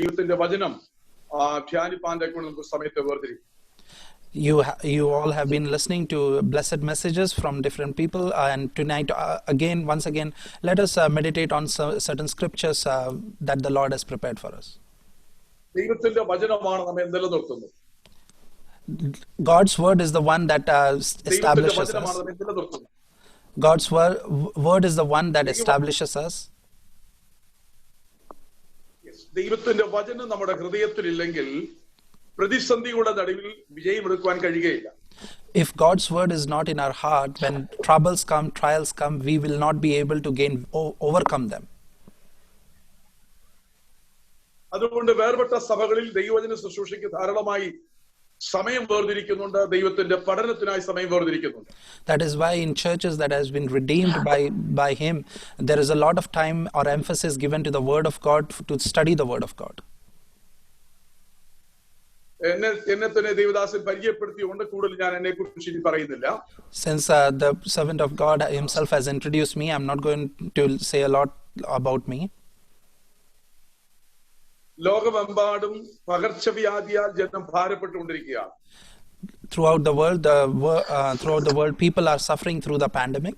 ദൈവത്തിന്റെ വചനം ധ്യാനിപ്പാന്റെ നമുക്ക് സമയത്തെ വേർതിരിക്കും. You all have been listening to blessed messages from different people, and tonight once again let us meditate on certain scriptures that the Lord has prepared for us. ദൈവത്തിന്റെ വചനമാണ് നമ്മെ നിലനിർത്തുന്നത്. God's word is the one that establishes us. God's word is the one that establishes us. ദൈവത്തിന്റെ വചനം നമ്മുടെ ഹൃദയത്തിലില്ലെങ്കിൽ പ്രതിസന്ധിയുടെ നടുവിൽ വിജയമെടുക്കുവാൻ കഴിയുകയില്ല. If God's word is not in our heart, when troubles come, trials come, we will not be able to overcome them. അതുകൊണ്ട് വേർപെട്ട സഭകളിൽ ദൈവവചന ശുശ്രൂഷയ്ക്ക് ധാരാളമായി സമയം വേർതിരിക്കുന്നുണ്ട്, ദൈവത്തിന്റെ പഠനത്തിനായി സമയം വേർതിരിക്കുന്നുണ്ട്. That is why in churches that has been redeemed by him, there is a lot of time or emphasis given to the word of God, to study the word of God. എന്നെ തന്നെ ദേവദാസൻ പരിചയപ്പെടുത്തിയുകൊണ്ട് കൂടുതൽ ഞാൻ എന്നെ കുറിച്ച് ഇനി പറയുന്നില്ല. Since the servant of God himself has introduced me, I'm not going to say a lot about me. ലോകമെമ്പാടും പകർച്ചവ്യാധിയാൽ ജനം ഭാരപ്പെട്ടുകൊണ്ടിരിക്കുകയാണ്. Throughout the world, people are suffering through the pandemic.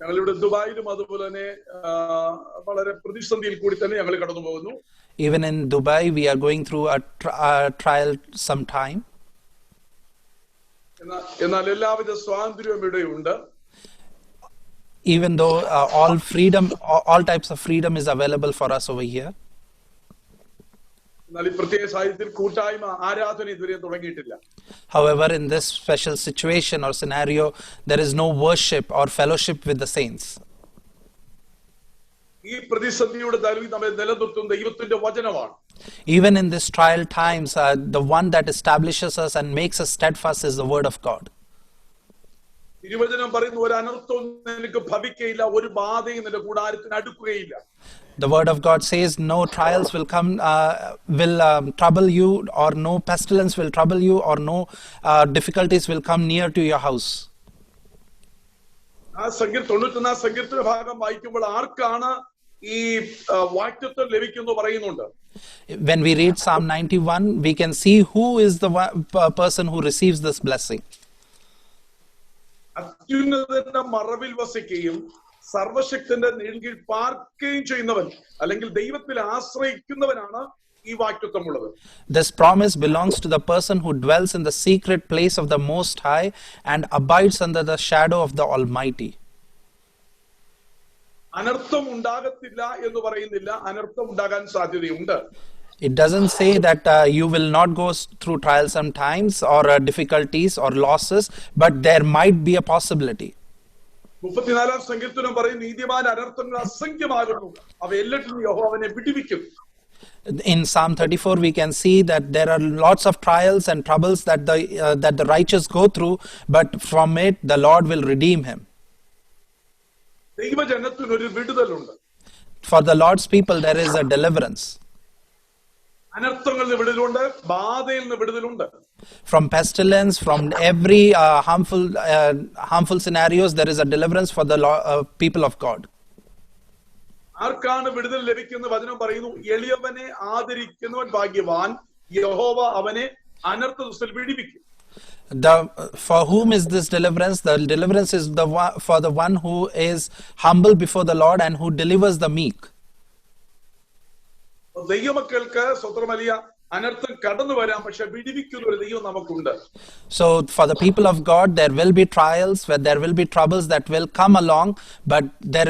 ഞങ്ങളിവിടെ ദുബായിലും അതുപോലെ തന്നെ വളരെ പ്രതിസന്ധിയിൽ കൂടി തന്നെ ഞങ്ങൾ കടന്നു പോകുന്നു. Even in Dubai, we are going through a trial sometime. എന്നാൽ എല്ലാവിധ സ്വാതന്ത്ര്യവും ഇവിടെയുണ്ട്. Even though all types of freedom is available for us over here. എന്നാൽ ഈ പ്രത്യേക സാഹചര്യത്തിൽ കൂട്ടായ്മ ആരാധന ഇതുവരെ തുടങ്ങിയിട്ടില്ല. However, in this special situation or scenario, there is no worship or fellowship with the saints. ഈ പ്രതിസന്ധിയുടെ നടുവിൽ നമ്മെ നിലനിർത്തുന്ന ദൈവത്തിന്റെ വചനമാണ്. Even in this trial times, the one that establishes us and makes us steadfast is the word of God. തിരുവചനം പറയുന്ന ഒരു അനർത്ഥവും നിനക്ക് ഭവിക്കയില്ല, ഒരു ബാധയും നിന്റെ കൂടാരത്തിന് അടുക്കുകയില്ല. The word of God says no trials will trouble you, or no pestilence will trouble you, or no difficulties will come near to your house. ആ 91 സങ്കീർത്തന ഭാഗം വായിക്കുമ്പോൾ ആർക്കാണ് ഈ വാക്തത്വം ലഭിക്കുന്നു പറയുന്നുണ്ട്. When we read Psalm 91, we can see who is the person who receives this blessing. അത്യുന്നതന്റെ മറവിൽ വസിക്കുകയും സർവശക്തന്റെ നിഴലിൽ പാർക്കുകയും ചെയ്യുന്നവൻ അല്ലെങ്കിൽ ദൈവത്തിൽ ആശ്രയിക്കുന്നവനാണ് ഈ വാക്തത്വമുള്ളത്. This promise belongs to the person who dwells in the secret place of the Most High and abides under the shadow of the Almighty. അനർത്ഥം ഉണ്ടാകത്തില്ല എന്ന് പറയുന്നില്ല, അനർത്ഥം ഉണ്ടാകാൻ സാധ്യതയുണ്ട്. It doesn't say that you will not go through trials sometimes or difficulties or losses, but there might be a possibility. 34 സങ്കീർത്തനം പറയും നീതിമാൻ അനർത്ഥങ്ങൾ അസംഖ്യമാകുന്നു, അവ എല്ലാറ്റിനും യഹോവ അവനെ വിടുവിക്കും. In Psalm 34 we can see that there are lots of trials and troubles that the righteous go through, but from it the Lord will redeem him. ദൈവജനത്തിന് ഒരു വിടുതലുണ്ട്. For the Lord's people there is a deliverance. അനർത്ഥങ്ങളിൽ നിന്ന് വിടുതലുണ്ട്, ബാധയിൽ നിന്ന് വിടുതലുണ്ട്. From pestilence, from every harmful scenarios, there is a deliverance for the people of God. ആർക്കാണ് വിടുതൽ ലഭിക്കുന്ന വചനം പറയുന്നു, എളിയവനെ ആദരിക്കുന്നവൻ ഭാഗ്യവാൻ, യഹോവ അവനെ അനർത്ഥ ദിവസത്തിൽ വിടുവിക്കും. For whom is this deliverance? The deliverance is for the one who is humble before the Lord and who delivers the meek. ദൈവമക്കൾക്ക് സ്വത്രമലിയ അനർത്ഥം കടന്നു വരാം, പക്ഷെ വിടുവിക്കുന്ന ഒരു ദൈവം നമുക്കുണ്ട്. So for the people of God there will be trials, where there will be troubles that will come along, but there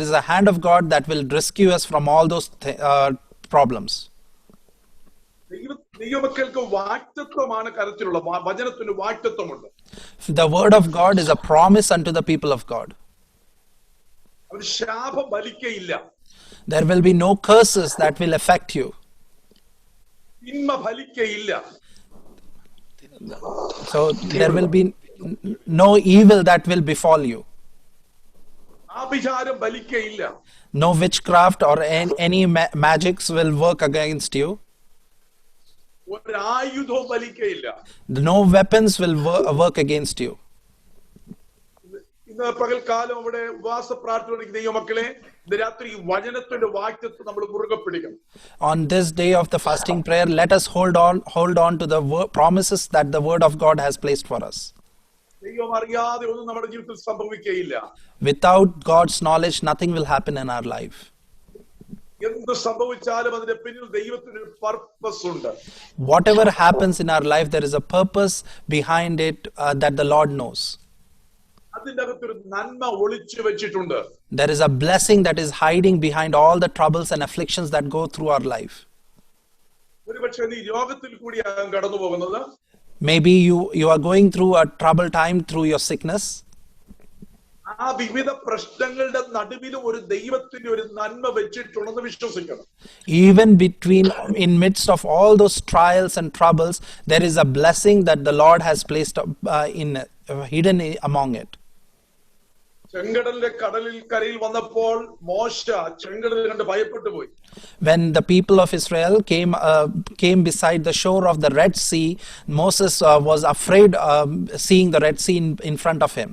is a hand of God that will rescue us from all those problems. ദൈവമക്കൾക്ക് വാക്തത്വമാണ് കരത്തിലുള്ള വചനത്തിന് വാക്തത്വമുണ്ട്. The word of God is a promise unto the people of God. ഒരു ശാപം വലിക്കയില്ല. There will be no curses that will affect you. തിന്മ ഫലിക്കയില്ല. So there will be no evil that will befall you. ആഭിചാരം ഫലിക്കയില്ല. No witchcraft or any magics will work against you. ഒരു ആയുധവും ഫലിക്കയില്ല. No weapons will work against you. ഇന്ന് പകൽക്കാലം ഇവിടെ ഉപവാസ പ്രാർത്ഥന ദൈവമക്കളെ ഇന്ന് രാത്രി ഈ വചനത്തിന്റെ വാക്യത്തെ നമ്മൾ മുറുകെ പിടിക്കണം. On this day of the fasting prayer, let us hold on to the promises that the word of God has placed for us. ദൈവം അറിയാതെ ഒന്നും നമ്മുടെ ജീവിതത്തിൽ സംഭവിക്കുകയില്ല. Without God's knowledge, nothing will happen in our life. എന്ത് സംഭവിച്ചാലും അതിന്റെ പിന്നിൽ ദൈവത്തിന് ഒരു പർപ്പസ് ഉണ്ട്. Whatever happens in our life, there is a purpose behind it that the Lord knows. അതിന്റെ അകത്തൊരു നന്മ ഒളിച്ചു വെച്ചിട്ടുണ്ട്. There is a blessing that is hiding behind all the troubles and afflictions that go through our life. ഒരുപക്ഷെ നീ രോഗത്തിൽ കൂടിയാകും കടന്നു പോകുന്നത്. Maybe you are going through a troubled time through your sickness. ആ വിവിധ പ്രശ്നങ്ങളുടെ നടുവിലും ഒരു ദൈവത്തിന്റെ ഒരു നന്മ വെച്ചിട്ടുണ്ടെന്ന് വിശ്വസിക്കണം. Even in midst of all those trials and troubles, there is a blessing that the Lord has placed hidden among it. ചെങ്കടലിന്റെ കരയിൽ വന്നപ്പോൾ മോശ ചെങ്കടൽ കണ്ട് ഭയപ്പെട്ടു പോയി. When the people of Israel came beside the shore of the Red Sea, Moses was afraid seeing the Red Sea in front of him.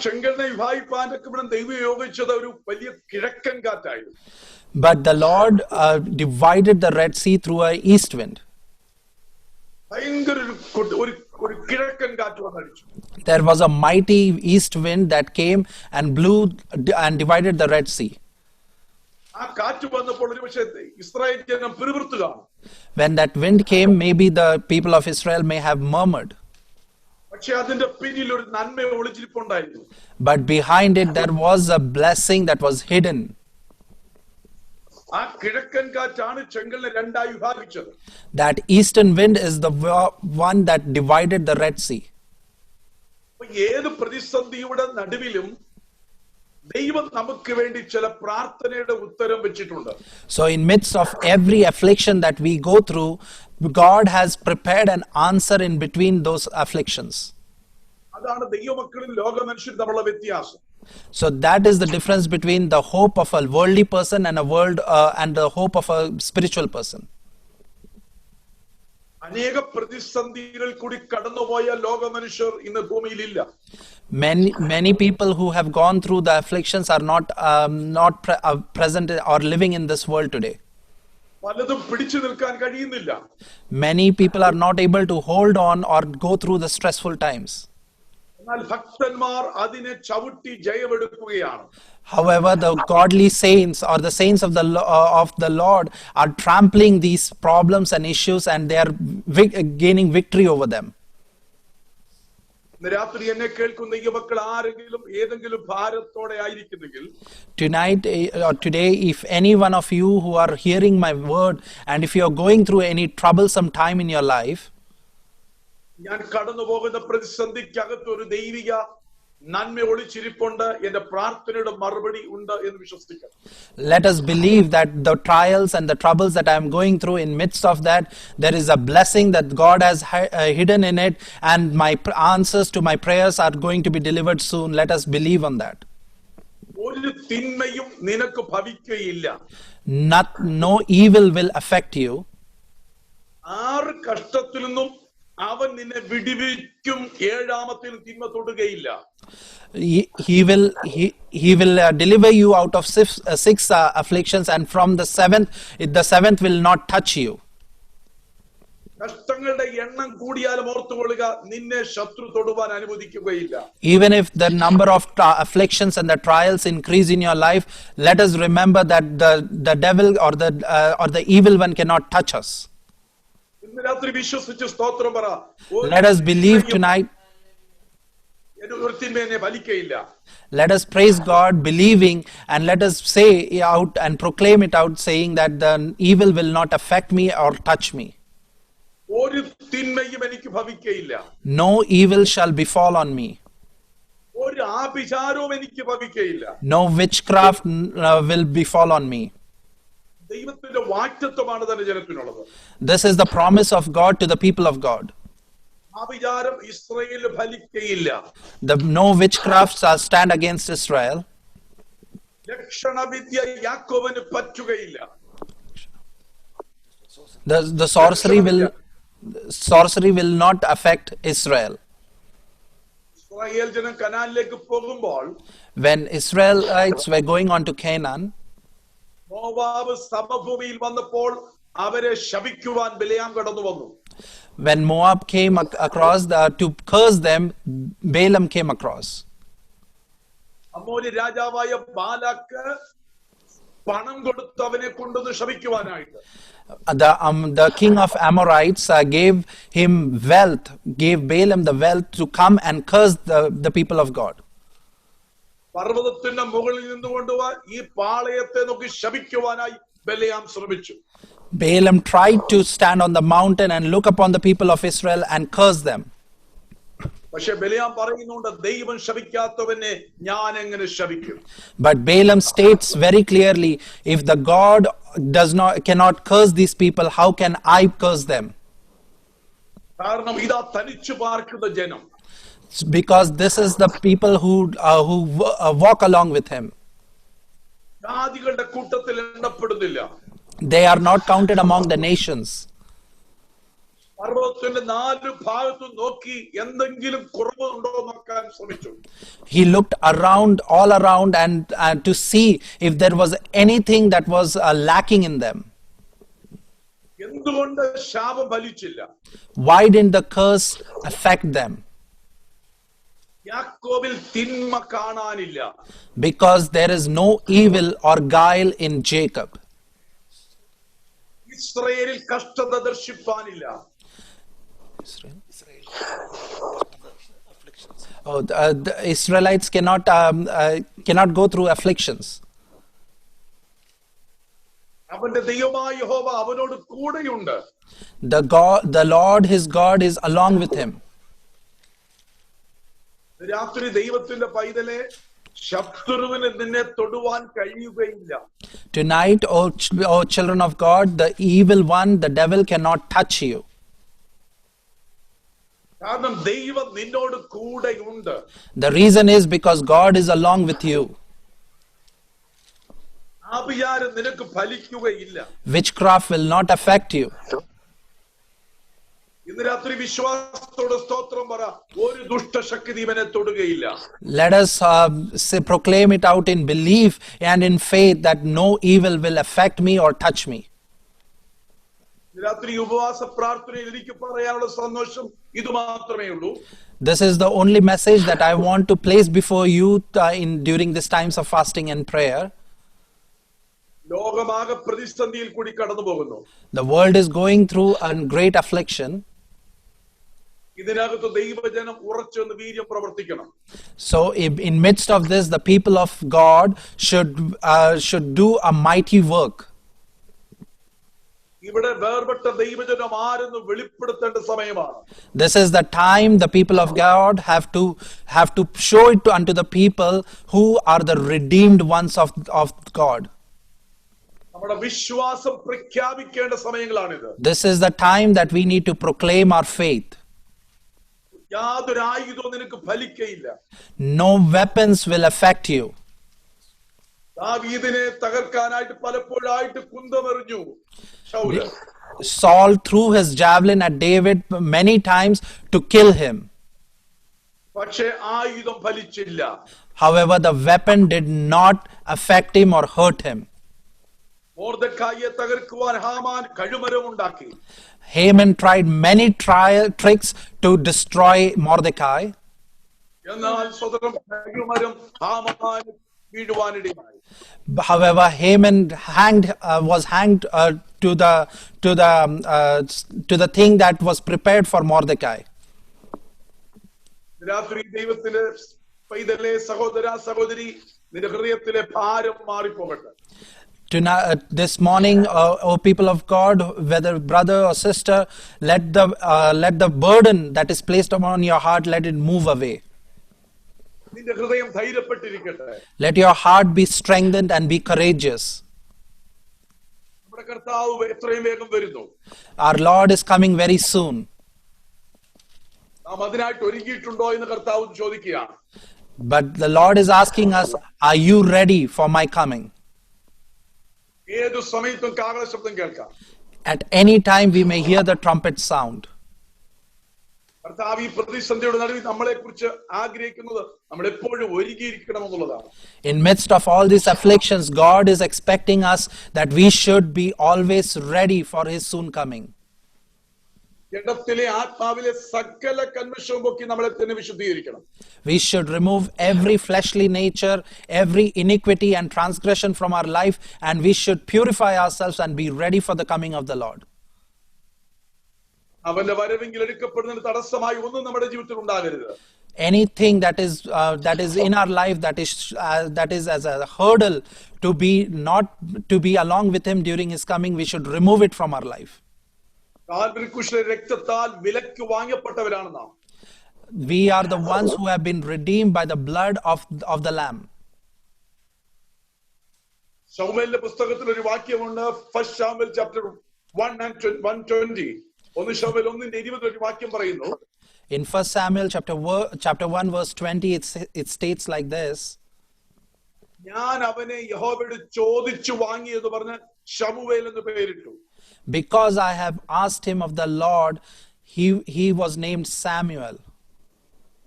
ചെങ്കടലിനെ വിഭാഗിപ്പാൻ ദൈവം യോഗിച്ചത് ഒരു വലിയ കിഴക്കൻ കാറ്റായിരുന്നു. But the Lord divided the Red Sea through an east wind. ഭയങ്കര ഒരു കിഴക്കൻ കാറ്റ് വന്നടിച്ചു. There was a mighty east wind that came and blew and divided the Red Sea. ആ കാറ്റ് വന്നപ്പോൾ ഒരുപക്ഷേ ഇസ്രായേൽ ജനം പിറുപിറുത്തു കാണും. When that wind came, maybe the people of Israel may have murmured. പക്ഷേ അതിന്റെ പിന്നിൽ ഒരു നന്മ ഒളിച്ചിരിപ്പുണ്ടായിരുന്നു. But behind it, there was a blessing that was hidden. ആ കിഴക്കൻ കാറ്റാണ് ചെങ്കടലിനെ രണ്ടായി വിഭാഗിച്ചത്. That eastern wind is the one that divided the Red Sea. ഏത് പ്രതിസന്ധിയുടെ നടുവിലും ദൈവം നമുക്ക് വേണ്ടി ചില പ്രാർത്ഥനയുടെ ഉത്തരം വെച്ചിട്ടുണ്ട്. So in midst of every affliction that we go through, God has prepared an answer in between those afflictions. അതാണ് ദൈവമക്കളും ലോക മനുഷ്യരും തമ്മിലുള്ള വ്യത്യാസം. So that is the difference between the hope of a worldly person and the hope of a spiritual person. അനേക പ്രതിസന്ധികൾ കൂടി കടന്നുപോയ ലോക മനുഷ്യർ ഇന്ന് ഭൂമിയിലില്ല. Many people who have gone through the afflictions are not present or living in this world today. പലതും പിടിച്ചു നിൽക്കാൻ കഴിയുന്നില്ല. Many people are not able to hold on or go through the stressful times. എന്നാൽ ഭക്തന്മാർ അതിനെ ചവിട്ടി ജയമെടുക്കുകയാണ്. However, the godly saints or the saints of the Lord are trampling these problems and issues, and they are gaining victory over them. ഇന്ന് രാത്രി എന്നെ കേൾക്കുന്ന ഈ മക്കൾ ആരെങ്കിലും ഏതെങ്കിലും ഭാരത്തോടെ ആയിരിക്കുന്നെങ്കിൽ Today, if any one of you who are hearing my word, and if you are going through any troublesome time in your life, ഞാൻ കടന്നു പോകുന്ന പ്രതിസന്ധിക്കകത്ത് ഒരു ദൈവിക നന്മ ഒളിച്ചിരിപ്പുണ്ട്, എന്റെ പ്രാർത്ഥനയുടെ മറുപടി ഉണ്ട് എന്ന് വിശ്വസിക്കണം. let us believe that the trials and the troubles that I am going through, in midst of that, there is a blessing that God has hidden in it, and my answers to my prayers are going to be delivered soon. Let us believe on that. ഒരു തിന്മയും നിനക്ക് ഭവിക്കുകയില്ല. No evil will affect you. ആറ് കഷ്ടത്തിൽ നിന്നും അവൻ നിന്നെ വിടുവിക്കും, ഏഴാമത്തിൽ തിന്മ തൊടുകയില്ല. He will deliver you out of six afflictions, and from the seventh will not touch you. കഷ്ടങ്ങളുടെ എണ്ണം കൂടിയാലും ഓർത്തുകൊള്ളുക, നിന്നെ ശത്രു തൊടുവാൻ അനുവദിക്കുകയില്ല. Even if the number of afflictions and the trials increase in your life, let us remember that the devil or the evil one cannot touch us. ഇന്ന് രാത്രി വിശ്വസിച്ച് സ്തോത്രം പറ. Let us believe tonight. ഒരു തിന്മ എന്നെ ഫലിക്കയില്ല. Let us praise God, believing, and let us say out and proclaim it out, saying that the evil will not affect me or touch me. ഒരു തിന്മയും എനിക്ക് ഭവിക്കയില്ല. No evil shall befall on me. ഒരു ആഭിചാരവും എനിക്ക് ഭവിക്കയില്ല. No witchcraft will befall on me. ദൈവത്തിന്റെ വാഗ്ദത്തമാണ് തന്റെ ജനത്തിനുള്ളത്. This is the promise of God to the people of God. ആഭിചാരം ഇസ്രായേലിൽ ഫലിക്കയില്ല. No witchcrafts stand against Israel. ലക്ഷണവിദ്യ യാക്കോബിന് പറ്റുകയില്ല. The sorcery will not affect Israel. Israel ജനം കനാനിലേക്ക് പോകുമ്പോൾ When Israelites were going on to Canaan, Moab സമഭൂമിയിൽ വന്നപ്പോൾ അവരെ ശപിക്കുവാൻ ബിലെയാം കടന്നു വന്നു. when Moab came across to curse them, Balaam came across. അമ്മോനി രാജാവായ ബാലാക്ക് പണം കൊടുത്ത് അവനെ കൊണ്ടുവന്ന് ശപിക്കുവാനായിട്ട്. The king of Amorites gave him wealth, gave Balaam the wealth to come and curse the people of God. പർവ്വതത്തിന്റെ മുകളിൽ നിന്നുകൊണ്ട് ഈ പാളയത്തെ നോക്കി ശപിക്കുവാനായി ബിലെയാം ശ്രമിച്ചു. Balaam tried to stand on the mountain and look upon the people of Israel and curse them. പക്ഷെ ബിലെയാം പറയുന്നുണ്ട്, ദൈവം ശപിക്കാത്തവനെ ഞാൻ എങ്ങനെ ശപിക്കും? But Balaam states very clearly, if the God cannot curse these people, how can I curse them? കാരണം ഇതാ തനിച്ചു പാർക്കുന്ന ജനം. Because this is the people who walk along with him. ജാതികളുടെ കൂട്ടത്തിൽ എണ്ണപ്പെടുന്നില്ല. They are not counted among the nations. പർവ്വതത്തിന്റെ നാല് ഭാഗത്തും നോക്കി എന്തെങ്കിലും കുറവുണ്ടോ നോക്കാൻ ശ്രമിച്ചു. He looked all around and to see if there was anything that was lacking in them. എന്തുകൊണ്ട് ശാപം ഫലിച്ചില്ല? Why didn't the curse affect them? യാക്കോബിൽ തിന്മ കാണാനില്ല. Because there is no evil or guile in Jacob. ഇസ്രായേലിൽ കഷ്ടത ദർശിപ്പാനില്ല. The Israelites cannot go through afflictions. അവന്റെ ദൈവമായ യഹോവ അവനോട് കൂടെയുണ്ട്. The Lord his God is along with him. രാത്രി ദൈവത്തിന്റെ പൈതലെ, ശത്രുവിന് നിന്നെ തൊടുവാൻ കഴിയുകയില്ല. Tonight, O children of God, the evil one, the devil cannot touch you. കാരണം ദൈവം നിന്നോട് കൂടെയുണ്ട്. The reason is because God is along with you. ആഭിചാരം നിനക്ക് ഫലിക്കുകയില്ല. Witchcraft will not affect you. ഇന്ന് രാത്രി വിശ്വാസത്തോടെ സ്തോത്രം പറ, ഒരു ദുഷ്ടശക്തി ഇവനെ തൊടുകയില്ല. Let us proclaim it out in belief and in faith that no evil will affect me or touch me. രാത്രി ഉപവാസ പ്രാർത്ഥനയിൽ എനിക്ക് പറയാനുള്ള സന്തോഷം ഇത് മാത്രമേ ഉള്ളൂ. This is the only message that I want to place before you during these times of fasting and prayer. ലോകമാകെ പ്രതിസന്ധിയിൽ കൂടി കടന്നു പോകുന്നു. The world is going through a great affliction. ഇതിനകത്ത് ദൈവജനം ഉറച്ചൊന്ന് വീര്യം പ്രവർത്തിക്കണം. So in midst of this, the people of God should do a mighty work. ഇവിടെ വേർപെട്ട ദൈവജനം ആരെന്ന് വെളിപ്പെടുത്തേണ്ട സമയമാണ്. This is the time the people of God have to show it unto the people who are the redeemed ones of God. നമ്മുടെ വിശ്വാസം പ്രഖ്യാപിക്കേണ്ട സമയങ്ങളാണിത്. This is the time that we need to proclaim our faith. യാതൊരു ആയുധവും നിനക്ക് ഫലിക്കയില്ല. No weapons will affect you. ദാവീദിനെ തകർക്കാനായിട്ട് പലപ്പോഴായിട്ട് കുന്തമെറിഞ്ഞു Saul. Saul threw his javelin at David many times to kill him. പക്ഷേ ആയുധം ഫലിച്ചില്ല. However, the weapon did not affect him or hurt him. മൊർദെഖായിയെ തകർക്കുവാൻ Haman കഴുമരം ഉണ്ടാക്കി. Haman tried many tricks to destroy Mordecai. എന്നാൽ സ്വതന്ത്രം കഴുമരം Haman വീഴുവാനിടയായി. However, Haman was hanged to the thing that was prepared for Mordecai. രാത്രി ദൈവത്തിന്റെ പൈതലേ, സഹോദര സഹോദരി, നിന്റെ ഹൃദയത്തിലെ ഭാരം മാറിപ്പോകട്ടെ. Tonight, this morning, O people of God, whether brother or sister, let the burden that is placed upon your heart, let it move away. നിന്റെ ഹൃദയം ധൈര്യപ്പെട്ടിരിക്കട്ടെ. Let your heart be strengthened and be courageous. നമ്മുടെ കർത്താവ് എത്രയും വേഗം വരുന്നു. Our Lord is coming very soon. നാം അതിനായിട്ട് ഒരുങ്ങിയിട്ടുണ്ടോ എന്ന് കർത്താവ് ചോദിക്കുകയാണ്. But the Lord is asking us, are you ready for my coming? ഏതു സമയത്തും കാഹള ശബ്ദം കേൾക്കാം. At any time we may hear the trumpet sound. കർത്താവ് ഈ പ്രതിസന്ധിയുടെ നടുവിൽ നമ്മളെ കുറിച്ച് ആഗ്രഹിക്കുന്നത് നമ്മൾ എപ്പോഴും ഒരുങ്ങിയിരിക്കണം എന്നുള്ളതാണ്. In midst of all these afflictions, God is expecting us that we should be always ready for His soon coming. ജഡത്തിലെ ആത്മാവിലെ സകല കന്മഷവും പൊക്കി നമ്മളെ തന്നെ വിശുദ്ധീകരിക്കണം. We should remove every fleshly nature, every iniquity and transgression from our life, and we should purify ourselves and be ready for the coming of the Lord. അവന്റെ വരവെങ്കിൽ എടുക്കപ്പെടുന്നതിന് തടസ്സമായി ഒന്നും നമ്മുടെ ജീവിതത്തിൽ ഉണ്ടാകരുത്. Anything that is in our life that is as a hurdle to be along with Him during His coming, we should remove it from our life. Calvary ക്രൂശിലെ രക്തത്താൽ വിലക്ക് വാങ്ങപ്പെട്ടവരാണ് നാം. We are the ones who have been redeemed by the blood of the Lamb. ശമൂവേലിന്റെ പുസ്തകത്തിൽ ഒരു വാക്യമുണ്ട്. 1 Samuel chapter 1 and 120. 1 Samuel 1:20 ഒരു വാക്യം പറയുന്നു. In 1 Samuel chapter 1 verse 20, it states like this. ഞാൻ അവനെ യഹോവയോട് ചോദിച്ചു വാങ്ങിയെന്ന് പറഞ്ഞ് ശമൂവേൽ എന്ന് പേരിട്ടു. Because I have asked him of the Lord, he was named Samuel.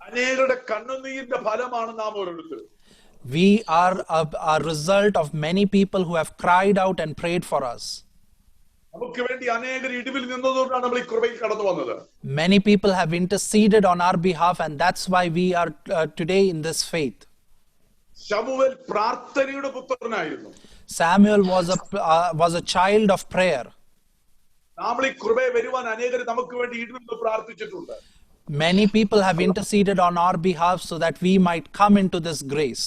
അനേകരുടെ കണ്ണുനീരിന്റെ ഫലമാണ് നാം ഓരോരുത്തരും. We are a result of many people who have cried out and prayed for us. നമുക്ക് വേണ്ടി അനേകർ ഇടിവിൽ നിന്നതുകൊണ്ടാണ് നമ്മൾ ഈ കൃപയിൽ കടന്നു വന്നത്. Many people have interceded on our behalf, and that's why we are today in this faith. ശമൂവേൽ പ്രാർത്ഥനയുടെ പുത്രനായിരുന്നു. Samuel was a child of prayer. നമ്മൾ ഈ കൃപയെ വരുവാൻ അനേകർ നമുക്ക് വേണ്ടി ഇടിവിൽ നിന്ന് പ്രാർത്ഥിച്ചിട്ടുണ്ട്. Many people have interceded on our behalf so that we might come into this grace.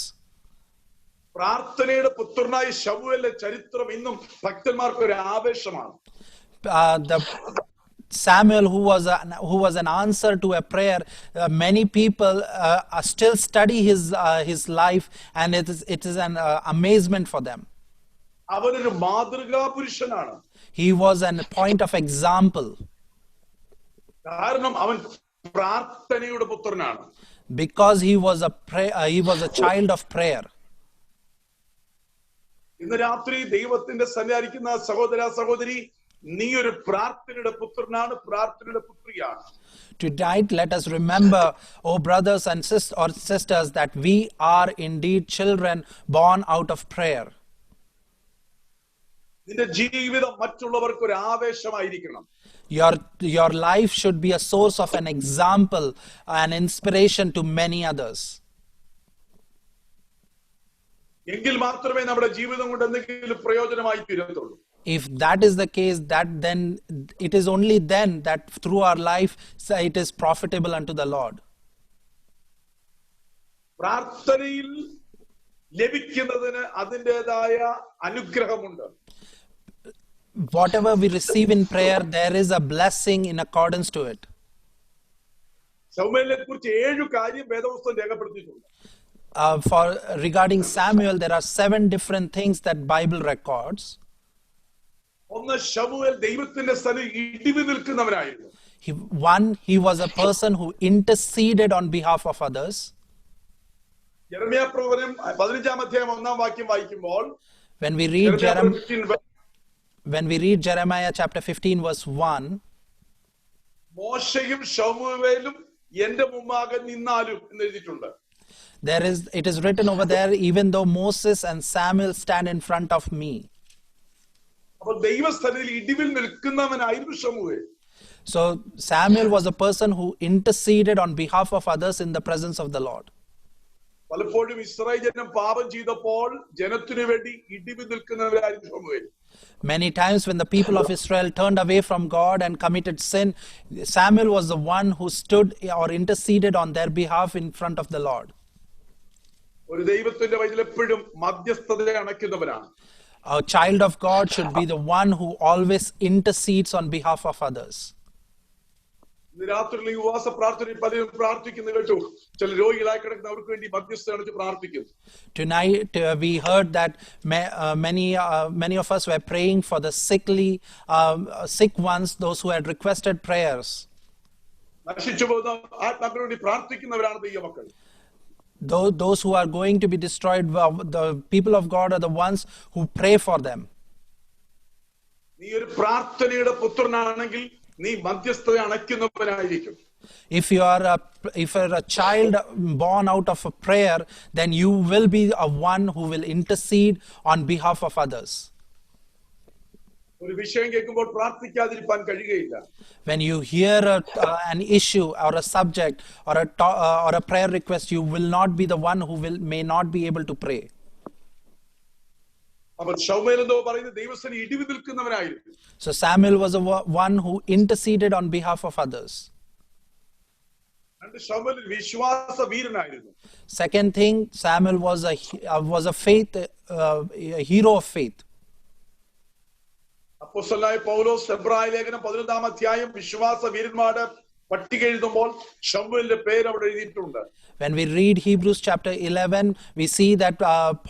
പ്രാർത്ഥനയുടെ പുത്രനായ ശമൂവേലിന്റെ ചരിത്രം ഇന്നും ഭക്തന്മാർക്ക് ഒരു ആവേശമാണ്. The Samuel, who was an answer to a prayer, many people still study his life, and it is an amazement for them. അവനൊരു മാതൃകാ പുരുഷനാണ്. He was a point of example. കാരണം അവൻ പ്രാർത്ഥനയുടെ പുത്രനാണ്. Because he was a child of prayer. ഇന്ന് രാത്രി ദൈവത്തിന്റെ സന്നിധിയിലിരിക്കുന്ന സഹോദര സഹോദരി, നീ ഒരു പ്രാർത്ഥനയുടെ പുത്രനാണ്, പ്രാർത്ഥനയുടെ പുത്രിയാണ്. Tonight, let us remember, oh brothers and sisters, that we are indeed children born out of prayer. നിന്റെ ജീവിതം മറ്റുള്ളവർക്ക് ഒരു ആവേശമായിരിക്കണം. Your life should be a source of an example, an inspiration to many others. എങ്കിൽ മാത്രമേ നമ്മുടെ ജീവിതം കൊണ്ട് എന്തെങ്കിലും പ്രയോജനമായി തീരത്തുള്ളൂ. If that is the case, then it is only then that through our life it is profitable unto the Lord. പ്രാർത്ഥനയിൽ ലഭിക്കുന്നതിന് അതിൻ്റെതായ അനുഗ്രഹമുണ്ട്. Whatever we receive in prayer, there is a blessing in accordance to it. ശമൂവേലിനെ കുറിച്ച് 7 കാര്യം വേദപുസ്തകം രേഖപ്പെടുത്തിയിട്ടുണ്ട്. Regarding Samuel, there are 7 different things that Bible records. ഒന്ന്, ശമൂവേൽ ദൈവത്തിന്റെ സന്നിധിയിൽ ഇടിവ് നിൽക്കുന്നവനായിരുന്നു. He was a person who interceded on behalf of others. യെരമ്യാ പ്രവചനം 15-ാം അധ്യായം 1-ാം വാക്യം വായിക്കുമ്പോൾ, When we read Jeremiah chapter 15 verse 1, മോശയും ശമൂവേലും എന്റെ മുമ്പാകെ നിന്നാലും എന്ന് എഴുതിയിട്ടുണ്ട്. it is written over there, even though Moses and Samuel stand in front of me. അപ്പോൾ ദൈവസന്നിധിയിൽ ഇടിവിൽ നിൽക്കുന്നവനായിരുന്നു ശമൂവേൽ. So Samuel was a person who interceded on behalf of others in the presence of the Lord. പലപ്പോഴും Israel ജനം പാപം ചെയ്തപ്പോൾ ജനത്തിനു വേണ്ടി ഇടിവിൽ നിൽക്കുന്നവരായിരുന്നു ശമൂവേൽ. Many times when the people of Israel turned away from God and committed sin, Samuel was the one who stood or interceded on their behalf in front of the Lord. ഒരു ദൈവത്തിന്റെ വഴിയിൽ എപ്പോഴും മധ്യസ്ഥത അണയ്ക്കുന്നവനാണ്. A child of God should be the one who always intercedes on behalf of others. ഇന്ന് രാത്രിയിൽ ഈ ഉപവാസ പ്രാർത്ഥനയിൽ പലരും പ്രാർത്ഥിക്കുന്നു കേട്ടു. ചില രോഗികളായി കിടക്കുന്നവർക്ക് വേണ്ടി മധ്യസ്ഥത അണച്ച് പ്രാർത്ഥിക്കുന്നു. Tonight we heard that many of us were praying for the sick ones, those who had requested prayers. നശിച്ചു പോകുന്ന ആത്മാക്കളു വേണ്ടി പ്രാർത്ഥിക്കുന്നവരാണ് ദൈവമക്കൾ. Those who are going to be destroyed, the people of God are the ones who pray for them. നീ ഒരു പ്രാർത്ഥനയുടെ പുത്രനാണെങ്കിൽ നീ മധ്യസ്ഥത അണയ്ക്കുന്നവനായിരിക്കും. If you're a child born out of a prayer, then you will be a one who will intercede on behalf of others. ഒരു വിഷയം കേൾക്കുമ്പോൾ പ്രാർത്ഥിക്കാതിരിക്കാൻ കഴിയുകയില്ല. When you hear an issue or a subject or a prayer request, you will not be the one who may not be able to pray. അപ്പോൾ ശമൂവേൽ എന്തോ പറയുന്നത് ദൈവസന്നിധിയിൽ ഇടിവ് നിൽക്കുന്നവനായിരുന്നു. So Samuel was the one who interceded on behalf of others. രണ്ട് ശമൂവേൽ വിശ്വാസ വീരനായിരുന്നു. Second thing, Samuel was a faith a hero of faith. അപ്പോസ്തലനായ പൗലോസ് എബ്രായ ലേഖനം 11-ാം അധ്യായം വിശ്വാസ വീരന്മാരുടെ പട്ടിക എഴുതുമ്പോൾ ശമൂവേലിന്റെ പേര് അവിടെ എഴുതിയിട്ടുണ്ട്. When we read Hebrews chapter 11, we see that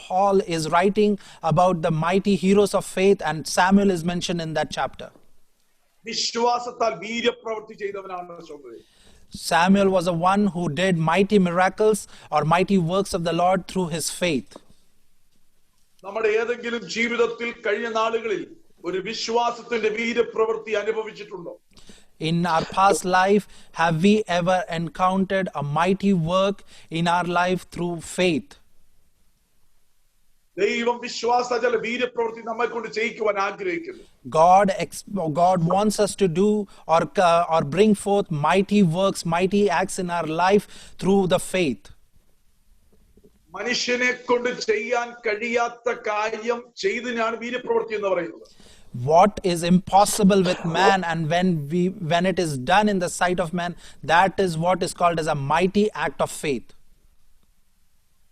Paul is writing about the mighty heroes of faith, and Samuel is mentioned in that chapter. വിശ്വാസത്താൽ വീര്യപ്രവൃത്തി ചെയ്തവനാണ് ശമൂവേൽ. Samuel was the one who did mighty miracles or mighty works of the Lord through his faith. നമ്മുടെ ഏതെങ്കിലും ജീവിതത്തിൽ കഴിഞ്ഞ നാളുകളിൽ ഒരു വിശ്വാസത്തിന്റെ വീര്യപ്രവൃത്തി അനുഭവിച്ചിട്ടുണ്ടോ? In our past life, have we ever encountered a mighty work in our life through faith? ദൈവം വിശ്വാസജല വീര്യപ്രവൃത്തി നമ്മെ കൊണ്ട് ചെയ്യിക്കുവാൻ ആഗ്രഹിക്കുന്നു. God wants us to do or bring forth mighty works, mighty acts in our life through the faith. മനുഷ്യനെ കൊണ്ട് ചെയ്യാൻ കഴിയാത്ത കാര്യം ചെയ്തിനാണ് വീര്യപ്രവൃത്തി എന്ന് പറയുന്നത്. What is impossible with man, and when it is done in the sight of man, that is what is called as a mighty act of faith.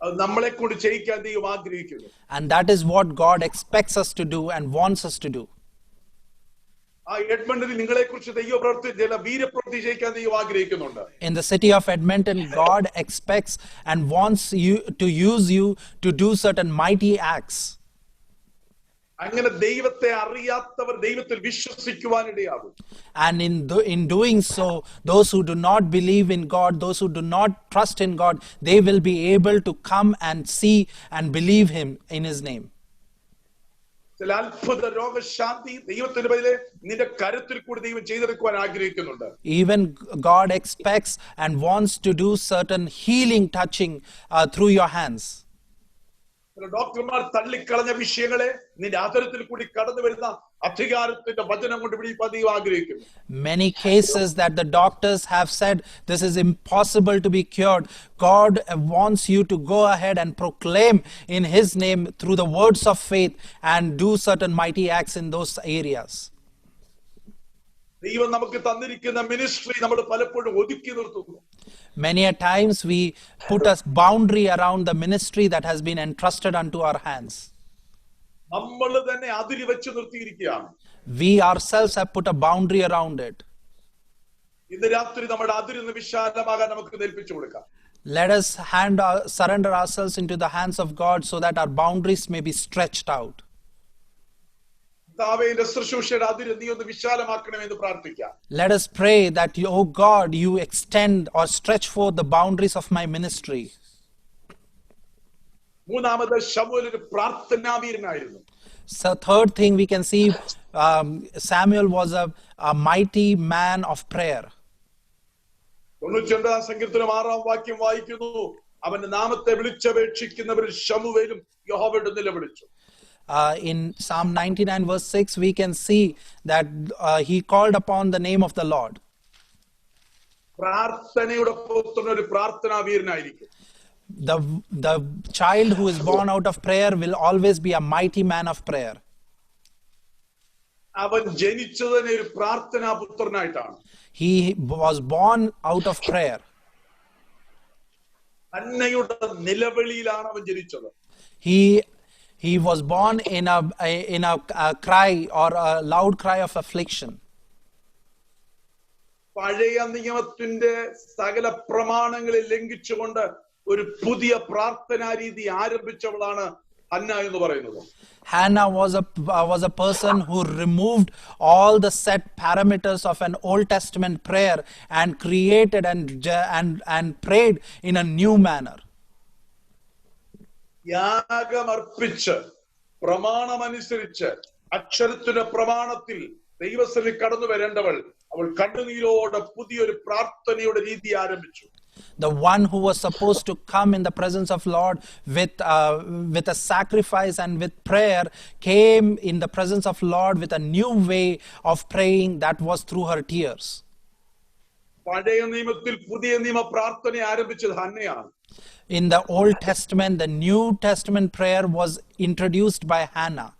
അത് നമ്മളെ കൊണ്ട് ചെയ്യിക്കാൻ ദൈവം ആഗ്രഹിക്കുന്നു. And that is what God expects us to do and wants us to do. ആ എഡ്മണ്ടനിൽ നിങ്ങളെ കുറിച്ച് വീര്യപ്രവൃത്തി ചെയ്യിക്കാൻ ദൈവം ആഗ്രഹിക്കുന്നുണ്ട്. In the city of Edmonton, God expects and wants you to use you to do certain mighty acts. അങ്ങനെ ദൈവത്തെ അറിയാത്തവർ ദൈവത്തിൽ വിശ്വസിക്കുവാനിടയാകും. And in doing so, those who do not believe in God, those who do not trust in God, they will be able to come and see and believe him in his name. ചില അത്ഭുത രോഗശാന്തി ദൈവത്തിന്റെ പേരിൽ നിന്റെ കരുത്തിൽ കൂടി ദൈവം ചെയ്തെടുക്കുവാൻ ആഗ്രഹിക്കുന്നുണ്ട്. Even God expects and wants to do certain healing touching through your hands. ഡോക്ടർമാർ തള്ളിക്കളഞ്ഞ വിഷയങ്ങളെ നിന്റെ ആദരത്തിൽ കൂടി കടന്നു വരുന്ന അധികാരത്തിന്റെ വചനം കൊണ്ട് പിടിക്കാൻ ദൈവം ആഗ്രഹിക്കുന്നു. Many cases that the doctors have said this is impossible to be cured, God wants you to go ahead and proclaim in his name through the words of faith and do certain mighty acts in those areas. ദൈവം നമുക്ക് തന്നിരിക്കുന്ന ministry നമ്മൾ പലപ്പോഴും ഒതുക്കി നിർത്തുന്നു. Many a times we put a boundary around the ministry that has been entrusted unto our hands. നമ്മൾ തന്നെ അതിരി വെച്ച് നിർത്തിയിരിക്കുകയാണ്. We ourselves have put a boundary around it. ഇന്ന് രാത്രി നമ്മുടെ അതിരിന്ന് വിശാലമാകാൻ നമുക്ക് ഏൽപ്പിച്ചു കൊടുക്കാം. Let us surrender ourselves into the hands of God so that our boundaries may be stretched out. Let us pray that, oh God, you extend or stretch forth the boundaries of my ministry. So third thing we can see, Samuel was a mighty man of prayer. അവന്റെ നാമത്തെ വിളിച്ചപേക്ഷിക്കുന്നവരിൽ ശമൂവേലും യഹോവയുടെ നിലവിളിച്ചു. In Psalm 99 verse 6, we can see that he called upon the name of the Lord. The child who is born out of prayer will always be a mighty man of prayer. He was born out of prayer. He was born in a cry or a loud cry of affliction. പഴയ നിയമത്തിന്റെ സകല പ്രമാണങ്ങളെ ലംഘിച്ചുകൊണ്ട് ഒരു പുതിയ പ്രാർത്ഥനാ രീതി ആരംഭിച്ചവളാണ് Hannah എന്ന് പറയുന്നത്. Hannah was a person who removed all the set parameters of an Old Testament prayer and created and prayed in a new manner. യാഗമർപ്പിച്ച് പ്രമാണമനുസരിച്ച് അക്ഷരത്തിന്റെ പ്രമാണത്തിൽ ദൈവസന്നിധി കടന്നു വരേണ്ടവൾ അവൾ കണ്ണുനീരോടെ പുതിയൊരു പ്രാർത്ഥനയുടെ രീതി ആരംഭിച്ചു. The one who was supposed to come in the presence of Lord with a sacrifice and with prayer came in the presence of Lord with a new way of praying that was through her tears. പഴയ നിയമത്തിൽ പുതിയ നിയമ പ്രാർത്ഥന ആരംഭിച്ചത് ഹന്നയാണ്. In the Old Testament, the New Testament prayer was introduced by Hannah.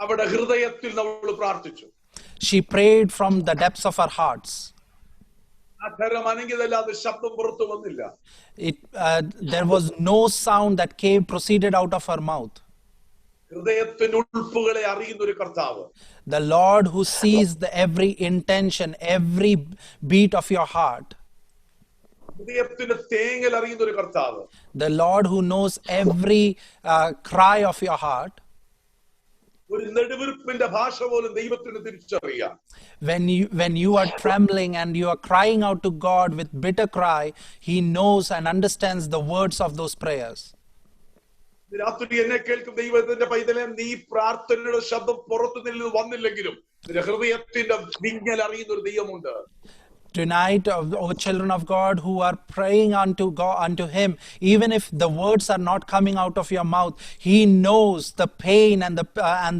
അവളുടെ ഹൃദയത്തിൽ അവൾ പ്രാർത്ഥിച്ചു. She prayed from the depths of her hearts. അധരം അനങ്ങിയതല്ലാതെ ശബ്ദം പുറത്തു വന്നില്ല. There was no sound that proceeded out of her mouth. ഹൃദയത്തിന്റെ ഉൾപ്പുകളെ അറിയുന്ന ഒരു കർത്താവ്. The Lord who sees every intention, every beat of your heart. ഹൃദയത്തിന്റെ തേങ്ങൽ അറിയുന്ന ഒരു കർത്താവ്. The Lord who knows every cry of your heart. ഒരു നെടുവീർപ്പിന്റെ ഭാഷ പോലും ദൈവത്തിന് തിരിച്ചറിയാം. When you are trembling and you are crying out to God with bitter cry, He knows and understands the words of those prayers. രാത്രി എന്നെ കേൾക്കും ദൈവത്തിന്റെ പൈതലെ, നീ പ്രാർത്ഥനയുടെ ശബ്ദം പുറത്തു നിന്ന് വന്നില്ലെങ്കിലും നിന്റെ ഹൃദയത്തിന്റെ വിങ്ങൽ അറിയുന്ന ഒരു ദൈവമുണ്ട്. Tonight, children of God who are praying unto Him, even if the words are not coming out of your mouth, He knows the pain and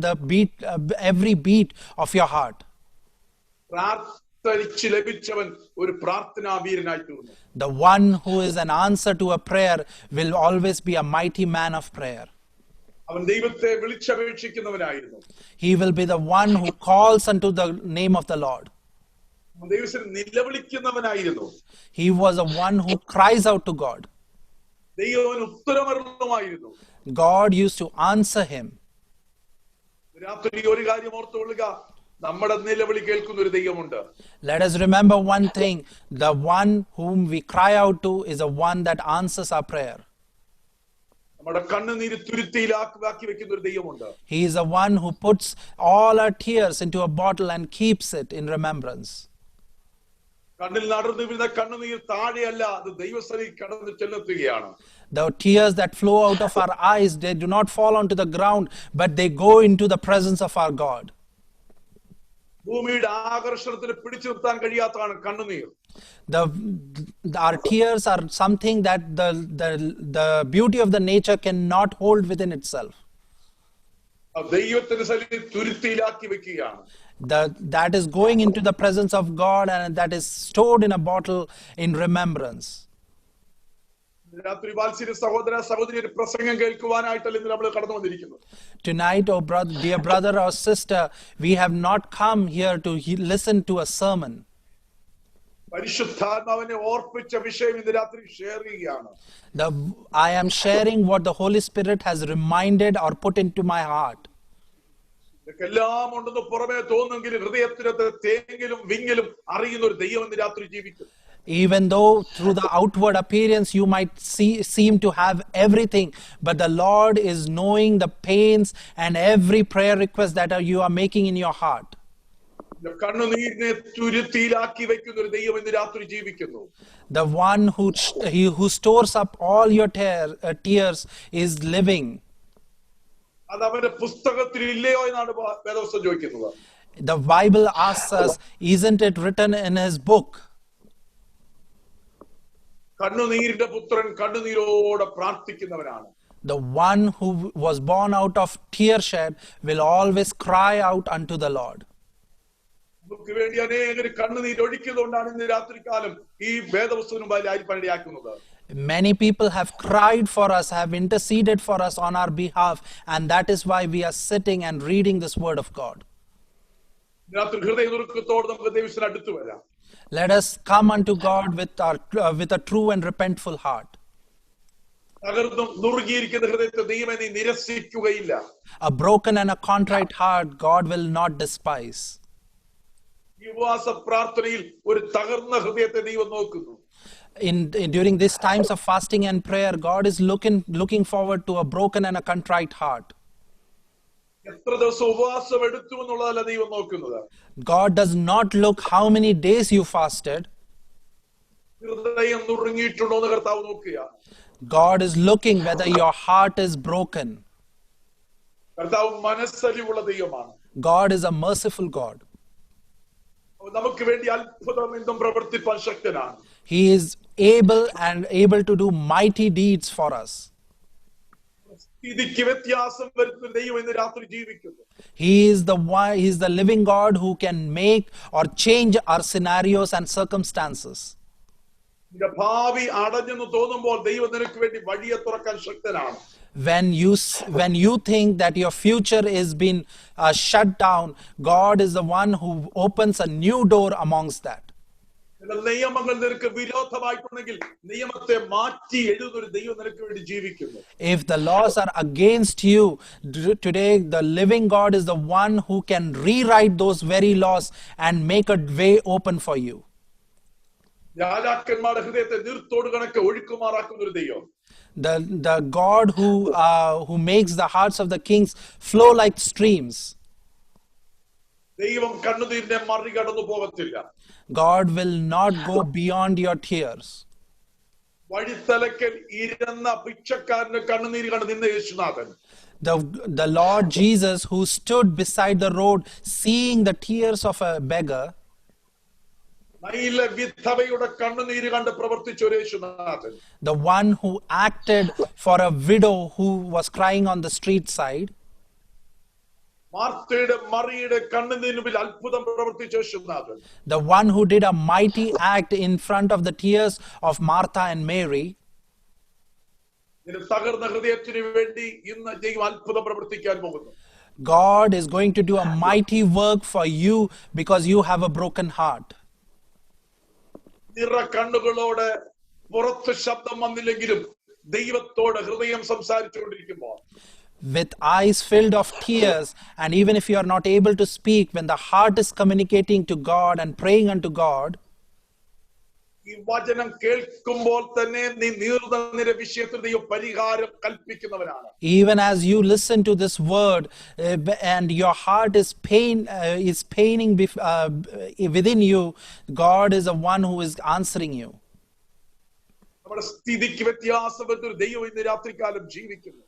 the beat, every beat of your heart. പ്രാർത്ഥിച്ച് ലഭിച്ചവൻ ഒരു പ്രാർത്ഥനാ വീരനായി തീർന്നു. The one who is an answer to a prayer will always be a mighty man of prayer. അവൻ ദൈവത്തെ വിളിച്ചപേക്ഷിക്കുന്നവനായിരുന്നു. He will be the one who calls unto the name of the Lord. ദൈവത്തെ നിലവിളിക്കുന്നവനായിരുന്നു. He was a one who cries out to God. ദൈവം ഉത്തരമരുളുമായിരുന്നു. God used to answer him. രാത്രി ഒരു കാര്യം ഓർത്തുകൊള്ളുക, നമ്മുടെ നിലവിളി കേൾക്കുന്ന ഒരു ദൈവമുണ്ട്. Let us remember one thing, the one whom we cry out to is the one that answers our prayer. നമ്മുടെ കണ്ണുനീര് തുരുത്തിയിലാക്കി വെക്കുന്ന ഒരു ദൈവമുണ്ട്. He is the one who puts all our tears into a bottle and keeps it in remembrance. കണ്ണിൽ നടന്നു വീഴുന്ന കണ്ണുനീർ താഴെയല്ല, അത് ദൈവസന്നിധിയിൽ കടന്നു ചെന്നെത്തുകയാണ്. The tears that flow out of our eyes, they do not fall onto the ground, but they go into the presence of our God. ഭൂമിയുടെ ആകർഷണത്തിന് പിടിച്ചു നിർത്താൻ കഴിയാത്തതാണ് കണ്ണുനീർ. Our tears are something that the beauty of the nature cannot hold within itself. ദൈവത്തിന്റെ സന്നിധിയിൽ തുരുത്തിയിലാക്കി വെക്കുകയാണ്. That is going into the presence of God and that is stored in a bottle in remembrance. രാത്രി വാത്സല്യ സഹോദര സഹോദരി ഒരു പ്രസംഗം കേൾക്കുവാനായിട്ടല്ല ഇന്ന് നമ്മൾ കടന്നു വന്നിരിക്കുന്നത്. Tonight, oh brother, dear brother or sister, we have not come here to listen to a sermon. പരിശുദ്ധാത്മാവിനെ ഓർപ്പിച്ച വിഷയം ഇന്ന് രാത്രി ഷെയർ ചെയ്യുകയാണ്. I am sharing what the Holy Spirit has reminded or put into my heart. എല്ലാം ഉണ്ടെന്ന് പുറമേ തോന്നുമെങ്കിലും ഹൃദയത്തിനകത്ത് തേങ്ങിലും വിങ്ങിലും അറിയുന്ന ഒരു ദൈവം ഇന്ന് രാത്രി ജീവിക്കും. Even though through the outward appearance you might seem to have everything, but the Lord is knowing the pains and every prayer request that you are making in your heart. കണ്ണുനീരിനെ തുരുത്തിയിലാക്കി വെക്കുന്ന ഒരു ദൈവം ഇന്ന് രാത്രി ജീവിക്കുന്നു. The one who stores up all your tears is living. അത് അവന്റെ പുസ്തകത്തിൽ ഇല്ലയോ എന്നാണ് വേദപുസ്തകം ചോദിക്കുന്നത്. The Bible asks us, isn't it written in his book? കണ്ണുനീരിന്റെ പുത്രൻ കണ്ണുനീരോടെ പ്രാർത്ഥിക്കുന്നവനാണ്. The one who was born out of tear shed will always cry out unto the Lord. നമുക്ക് വേണ്ടി അനേകർ കണ്ണുനീർ ഒഴിക്കുന്നതുകൊണ്ടാണ് ഇന്ന് രാത്രികാലം ഈ വേദപുസ്തകം മുമ്പിൽ ആയിരിപ്പണിയാക്കുന്നത്. Many people have cried for us, have interceded for us on our behalf, and that is why we are sitting and reading this word of God. രാത്രി ഹൃദയനുറുക്കത്തോടെ നമുക്ക് ദൈവത്തിന് അടുത്ത് വരാം. Let us come unto God with a true and repentful heart. തകർന്നും നുറുകിയിരിക്കുന്ന ഹൃദയത്തെ ദൈവം നീ നിരസിക്കുകയില്ല. A broken and a contrite heart God will not despise. ഈ ഉപവാസ പ്രാർത്ഥനയിൽ ഒരു തകർന്ന ഹൃദയത്തെ ദൈവം നോക്കുന്നു. During these times of fasting and prayer, God is looking forward to a broken and a contrite heart. എത്ര ദിവസം ഉപവാസം എടുത്തു എന്നുള്ളതല്ല ദൈവം നോക്കുന്നത്. God does not look how many days you fasted. ഹൃദയം നുറുങ്ങിയിട്ടുണ്ടോ എന്ന് കർത്താവ് നോക്കുക. God is looking whether your heart is broken. കർത്താവ് മനസ്സലിവുള്ള ദൈവമാണ്. God is a merciful God. നമുക്ക് വേണ്ടി അത്ഭുതം എന്തും പ്രവർത്തിപ്പാൻ ശക്തനാണ്. He is able to do mighty deeds for us. സ്ഥിതിക്ക് വ്യത്യാസം വരുത്തുന്ന ദൈവം ഇന്ന് രാത്രി ജീവിക്കുന്നു. He is the living God who can make or change our scenarios and circumstances. നിന്റെ ഭാവി അടഞ്ഞെന്ന് തോന്നുമ്പോൾ ദൈവം നിനക്ക് വേണ്ടി വഴിയെ തുറക്കാൻ ശക്തനാണ്. When you think that your future is been shut down, God is the one who opens a new door amongst that. നിയമങ്ങൾ നിനക്ക് വിരോധമായിട്ടുണ്ടെങ്കിൽ നിയമത്തെ മാറ്റി എഴുതുന്നൊരു ദൈവം നിനക്ക് വേണ്ടി ജീവിക്കുന്നു. If the laws are against you, today the living God is the one who can rewrite those very laws and make a way open for you. രാജാക്കന്മാരുടെ ഹൃദയത്തെ നീർത്തോട് കണക്ക് ഒഴുക്കുമാറാക്കുന്ന ഒരു ദൈവം. The God who makes the hearts of the kings flow like streams. ദൈവം കണ്ണുനീരിനെ മറികടന്നു പോകത്തില്ല. God will not go beyond your tears. വഴിത്തലക്കൽ ഇരുന്ന ഭിക്ഷക്കാരന് കണ്ണുനീര് കണ്ട് നിന്ന യേശുനാഥൻ. The Lord Jesus, who stood beside the road seeing the tears of a beggar, വിധവയുടെ കണ്ണുനീര് കണ്ട് പ്രവർത്തിച്ച ഒരു യേശുനാഥൻ. the one who acted for a widow who was crying on the street side, മാർത്തയുടെ മറിയുടെ കണ്ണുനീരിന് മുമ്പിൽ അത്ഭുതം പ്രവർത്തിച്ച യേശുനാഥൻ. the one who did a mighty act in front of the tears of Martha and Mary. നിന്റെ തകർന്ന ഹൃദയത്തിന് വേണ്ടി ഇന്ന് ദൈവം അത്ഭുതം പ്രവർത്തിക്കാൻ പോകുന്നു. God is going to do a mighty work for you because you have a broken heart. നിറ കണ്ണുകളോട് പുറത്ത് ശബ്ദം വന്നില്ലെങ്കിലും ദൈവത്തോട് ഹൃദയം സംസാരിച്ചുകൊണ്ടിരിക്കുമ്പോൾ, with eyes filled of tears, and even if you are not able to speak, when the heart is communicating to God and praying unto God, ഈ വചനം കേൾക്കുമ്പോൾ തന്നെ നീ നീർന്ന വിഷയത്തിൽ ദൈവം പരിഹാരം കൽപ്പിക്കുന്നവനാണ്. even as you listen to this word and your heart is paining within you, God is the one who is answering you. നമ്മുടെ സ്ഥിതിക്ക് വ്യത്യാസം വരുന്ന ഒരു ദൈവം ഇന്ന് രാത്രികാലം ജീവിക്കുന്നു.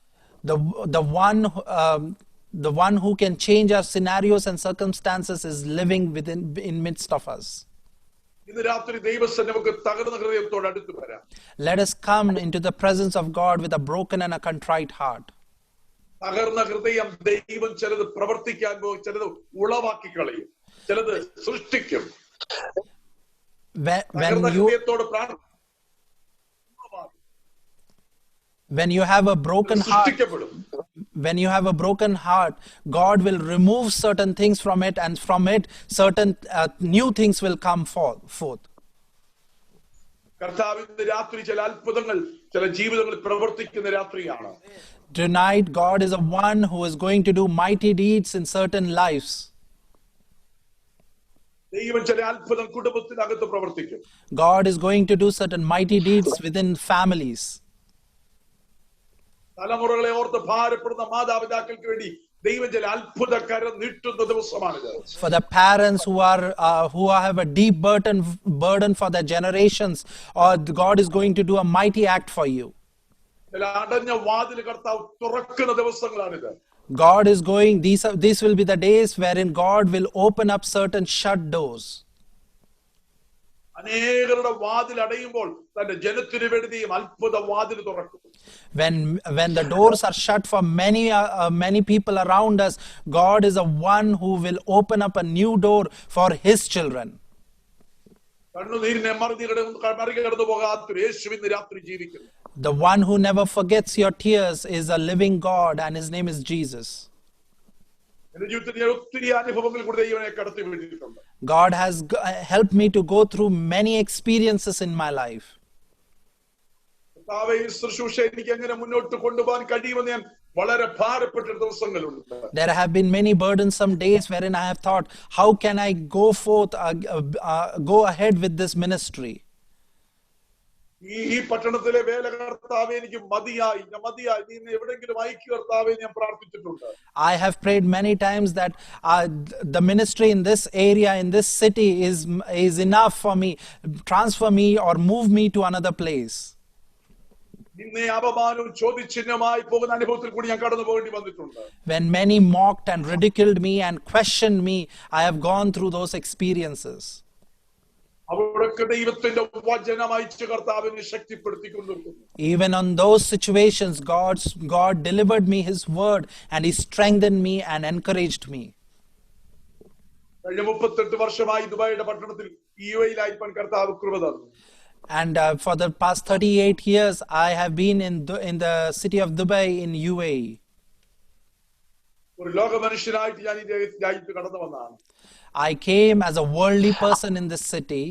The one who can change our scenarios and circumstances is living in midst of us. ഇന്ന് രാത്രി ദൈവസന്നിധിയിൽ നമുക്ക് തകർന്ന ഹൃദയത്തോട് അടുത്ത് വരാം. Let us come into the presence of God with a broken and a contrite heart. തകർന്ന ഹൃദയം ദൈവം ചിലത് പ്രവർത്തിക്കാൻ പോകും, ചിലത് ഉളവാക്കി കളയും, ചിലത് സൃഷ്ടിക്കും. When you have a broken heart, God will remove certain things from it, and from it certain new things will come forth. കർത്താവിന്റെ രാത്രി ചില അത്ഭുതങ്ങൾ ചില ജീവിതങ്ങളിൽ പ്രവർത്തിക്കുന്ന രാത്രിയാണ്. Tonight God is the one who is going to do mighty deeds in certain lives. ദൈവം ചില അത്ഭുതം കുടുംബത്തിനകത്ത് പ്രവർത്തിക്കും. God is going to do certain mighty deeds within families. തലമുറകളെ ഓർത്ത് ഭാരപ്പെടുന്ന മാതാപിതാക്കൾക്ക് വേണ്ടി ദൈവം ചില അത്ഭുത കരം നീട്ടുന്ന ദിവസമാണിത്. For the parents who have a deep burden for their generations, or God is going to do a mighty act for you. ചില അടഞ്ഞ വാതിൽ കർത്താവ് തുറക്കുന്ന ദിവസങ്ങളാണിത്. God is going, these will be the days wherein God will open up certain shut doors. അനേകരുടെ വാതിൽ അടയുമ്പോൾ തന്റെ ജനത്തിനു വേണ്ടി അത്ഭുത വാതിൽ തുറക്കും. When the doors are shut for many people around us, God is the one who will open up a new door for his children. കണ്ണുനീരിനെ മറികടന്നു പോകാത്ത യേശു ഇന്ന് രാത്രി ജീവിക്കുന്നു. The one who never forgets your tears is a living God, and his name is Jesus. God has helped me to go through many experiences in my life. There have been many burdensome days wherein I have thought, how can I go ahead with this ministry? ഈ പട്ടണത്തിലെ വേല കർത്താവേ എനിക്ക് മതിയായി നീ എവിടെയെങ്കിലും അയക്കുക കർത്താവേ ഞാൻ പ്രാർത്ഥിച്ചിട്ടുണ്ട്. I have prayed many times that the ministry in this area, in this city is enough for me. Transfer me or move me to another place. നിന്നെ അപമാനവും ചോദ്യചിഹ്നമായി പോകുന്ന അനുഭവത്തിൽ കൂടി ഞാൻ കടന്നു പോകേണ്ടി വന്നിട്ടുണ്ട്. When many mocked and ridiculed me and questioned me, I have gone through those experiences. അവിടൊക്കെ ദൈവത്തിന്റെ വചനം അയച്ച് കർത്താവിനെ ശക്തിപ്പെടുത്തിക്കൊണ്ടിരിക്കുന്നു. Even on those situations, God delivered me His word and He strengthened me and encouraged me. കഴിഞ്ഞ 38 വർഷമായി ദുബായിയുടെ പട്ടണത്തിൽ യുഎഇയിലായിരിക്കാൻ കർത്താവ് കൃപ തന്നു. And for the past 38 years, I have been in the city of Dubai in UAE. ഒരു ലോക മനുഷ്യനായിട്ട് ഞാൻ ഈ രാജ്യത്ത് കടന്നു വന്നതാണ്. I came as a worldly person in this city.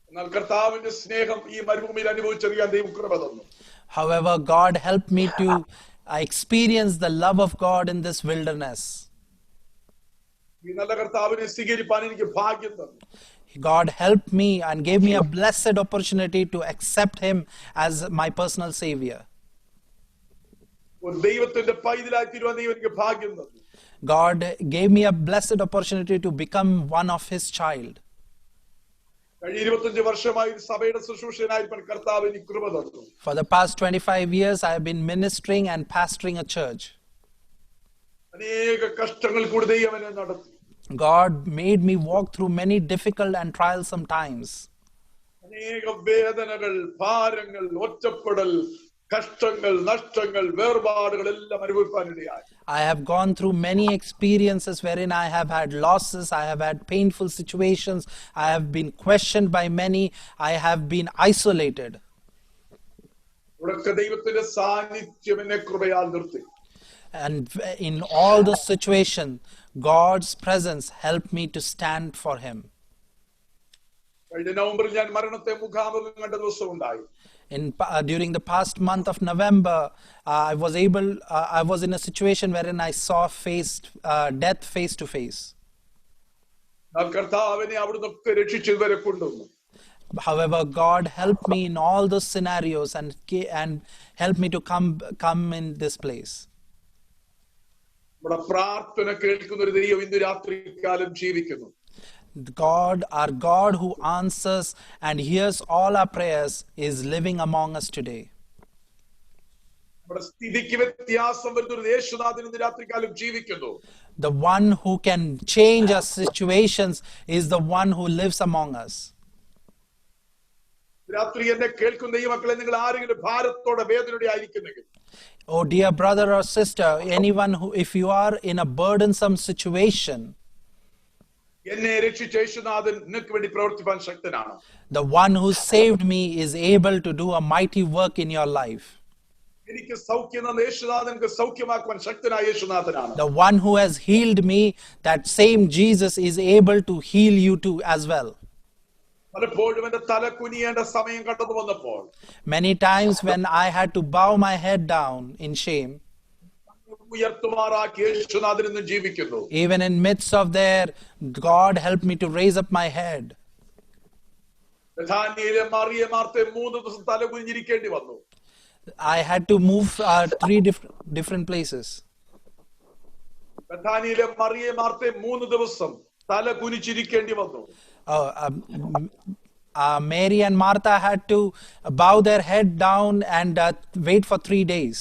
എന്നാൽ കർത്താവിന്റെ സ്നേഹം ഈ മരുഭൂമിയിൽ അനുഭവിച്ചറിയാൻ ദൈവം കൃപ തന്നു. However, God helped me to experience the love of God in this wilderness. ഈ നല്ല കർത്താവിനെ സ്വീകരിപ്പാൻ എനിക്ക് ഭാഗ്യം തന്നു. God helped me and gave me a blessed opportunity to accept Him as my personal Savior. ഒരു ദൈവത്തിന്റെ പൈതലായി തീരുവാൻ ദൈവം എനിക്ക് ഭാഗ്യം തന്നു. God gave me a blessed opportunity to become one of His child. കഴിഞ്ഞ 25 വർഷമായി സഭയുടെ ശുശ്രൂഷകനായിരിക്കാൻ കർത്താവ് എനിക്ക് കൃപ തന്നു. For the past 25 years, I have been ministering and pastoring a church. അനേക കഷ്ടങ്ങൾ കൂടി ദൈവം എന്നെ നടത്തി. God made me walk through many difficult and trialsome times. അനേക വേദനകൾ, ഭാരങ്ങൾ, ഒറ്റപ്പെടൽ, കഷ്ടങ്ങൾ, നഷ്ടങ്ങൾ, വേർപാടുകൾ എല്ലാം അനുഭവിക്കാനിടയായി. I have gone through many experiences wherein I have had losses, I have had painful situations, I have been questioned by many, I have been isolated. ഇവിടൊക്കെ ദൈവത്തിന്റെ സാന്നിധ്യം എന്നെ കൃപയാൽ നിർത്തി. And in all those situations, God's presence helped me to stand for Him. കഴിഞ്ഞ നവംബറിൽ ഞാൻ മരണത്തെ മുഖാമുഖം കണ്ട ദിവസം ഉണ്ടായി. During the past month of November, I was in a situation wherein I saw death face to face. കർത്താവിനെ അവിടുന്നൊക്കെ രക്ഷിച്ച് ഇതുവരെ കൊണ്ടുവന്നു. However, God helped me in all those scenarios and helped me to come in this place. നമ്മുടെ പ്രാർത്ഥന കേൾക്കുന്ന ഒരു ദൈവം ഇന്ന് രാത്രികാലം ജീവിക്കുന്നു. God, our God who answers and hears all our prayers, is living among us today. നമ്മുടെ സ്ഥിതിക്ക് വ്യത്യാസം വരുന്ന ഒരു യേശുനാഥൻ ഇന്ന് രാത്രികാലം ജീവിക്കുന്നു. The one who can change our situations is the one who lives among us. രാത്രി എന്നെ കേൾക്കുന്ന ഈ മക്കളെ, നിങ്ങൾ ആരെങ്കിലും ഭാരത്തോടെ വേദനയോടെ ആയിരിക്കുന്നെങ്കിൽ, Oh dear brother or sister, anyone who, if you are in a burdensome situation, എന്നെ രക്ഷിച്ച യേശുനാഥൻ നിനക്ക് വേണ്ടി പ്രവർത്തിപ്പാൻ ശക്തനാണ്. the one who saved me is able to do a mighty work in your life. എനിക്ക് സൗഖ്യം തന്ന യേശുനാഥൻ എനിക്ക് സൗഖ്യമാക്കുവാൻ ശക്തനായ യേശുനാഥനാണ്. The one who has healed me, that same Jesus is able to heal you too as well. പലപ്പോഴും എന്റെ തല കുനിയേണ്ട സമയം കടന്നു വന്നപ്പോൾ, Many times when I had to bow my head down in shame, ഉയർത്തുമാറാക്കി യേശുനാഥൻ ഇന്ന് ജീവിക്കുന്നു. even in midst of there, God helped me to raise up my head. ബഥാനിയയിലെ Mariya മാർത്തയും 3 ദിവസം തല കുനിഞ്ഞിരിക്കേണ്ടി വന്നു. I had to move 3 different places. ബഥാനിയയിലെ Mariya മാർത്തയും 3 ദിവസം തല കുനിച്ചിരിക്കേണ്ടി വന്നു. Mary and Martha had to bow their head down and wait for 3 days.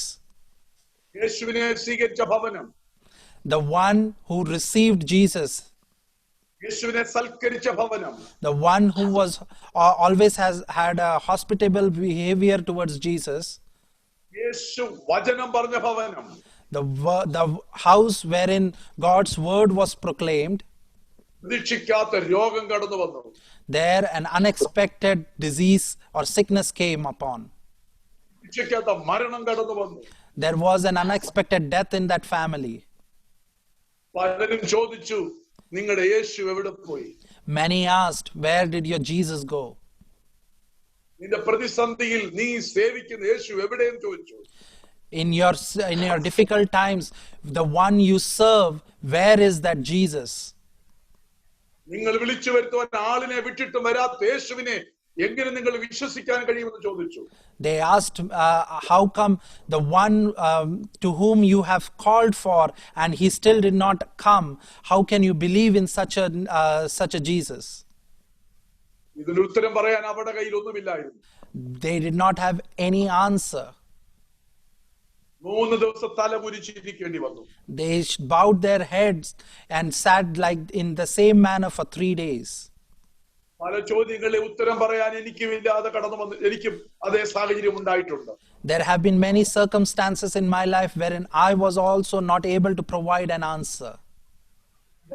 യേശുവിനെ സ്വീകരിച്ച ഭവനം, The one who received Jesus, യേശുവിനെ സൽക്കരിച്ച ഭവനം, the one who was always has had a hospitable behavior towards Jesus, യേശു വചനം പറഞ്ഞ ഭവനം, the house wherein God's word was proclaimed, പ്രതീക്ഷിക്കാത്ത രോഗം കടന്നു വന്നു. there an unexpected disease or sickness came upon. പ്രതീക്ഷിക്കാത്ത മരണം കടന്നു വന്നു. There was an unexpected death in that family. പലരും ചോദിച്ചു, നിങ്ങളുടെ യേശു എവിടെ പോയി? Many asked, where did your Jesus go? നിന്റെ പ്രതിസന്ധിയിൽ നീ സേവിക്കുന്ന യേശു എവിടെയെന്ന് ചോദിച്ചു. In your difficult times, the one you serve, where is that Jesus? നിങ്ങൾ വിളിച്ചു വരുത്തുവാൻ ആളിനെ വിട്ടിട്ട് വരാത്ത യേശുവിനെ എങ്ങനെ നിങ്ങൾ വിശ്വസിക്കാൻ കഴിയുമെന്ന് ചോദിച്ചു. They asked, how come the one to whom you have called for and he still did not come? How can you believe in such a Jesus? ഇതിന് ഉത്തരം പറയാൻ അവരുടെ കയ്യിൽ ഒന്നുമില്ലായിരുന്നു. They did not have any answer. 3 ദിവസം തല കുനിച്ചിരിക്കേണ്ടി വന്നു. They bowed their heads and sat like in the same manner for 3 days. പല ചോദ്യങ്ങളെ ഉത്തരം പറയാൻ എനിക്കുമില്ലാതെ കടന്നു വന്നു. എനിക്കും അതേ സാഹചര്യം ഉണ്ടായിട്ടുണ്ട്. There have been many circumstances in my life wherein I was also not able to provide an answer.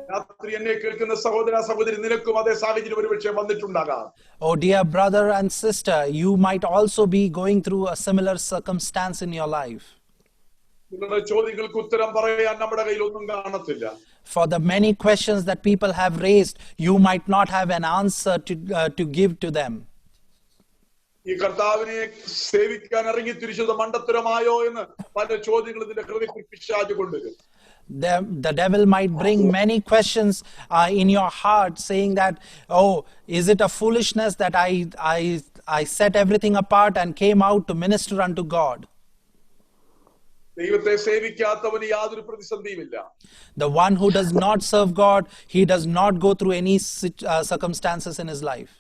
രാത്രി എന്നെ കേൾക്കുന്ന സഹോദര സഹോദരി, നിനക്കും അതേ സാഹചര്യം ഒരുപക്ഷെ വന്നിട്ടുണ്ടാകാം. Oh dear brother and sister, you might also be going through a similar circumstance in your life. നിങ്ങളുടെ ചോദ്യങ്ങൾക്ക് ഉത്തരം പറയാൻ നമ്മുടെ കയ്യിൽ ഒന്നും കാണത്തില്ല. For the many questions that people have raised, you might not have an answer to give to them. ഈ കർത്താവിനെ സേവിക്കാൻ ഇറങ്ങി തിരിച്ചത് മണ്ടത്തരമായോ എന്ന് പല ചോദ്യങ്ങൾ നിന്റെ ഹൃദയത്തിൽ പിശാച് കൊണ്ടുവരും. The devil might bring many questions in your heart, saying that, oh, is it a foolishness that I set everything apart and came out to minister unto God? ദൈവത്തെ സേവിക്കാത്തവന് യാതൊരു പ്രതിസന്ധിയുമില്ല. The one who does not serve God, he does not go through any circumstances in his life.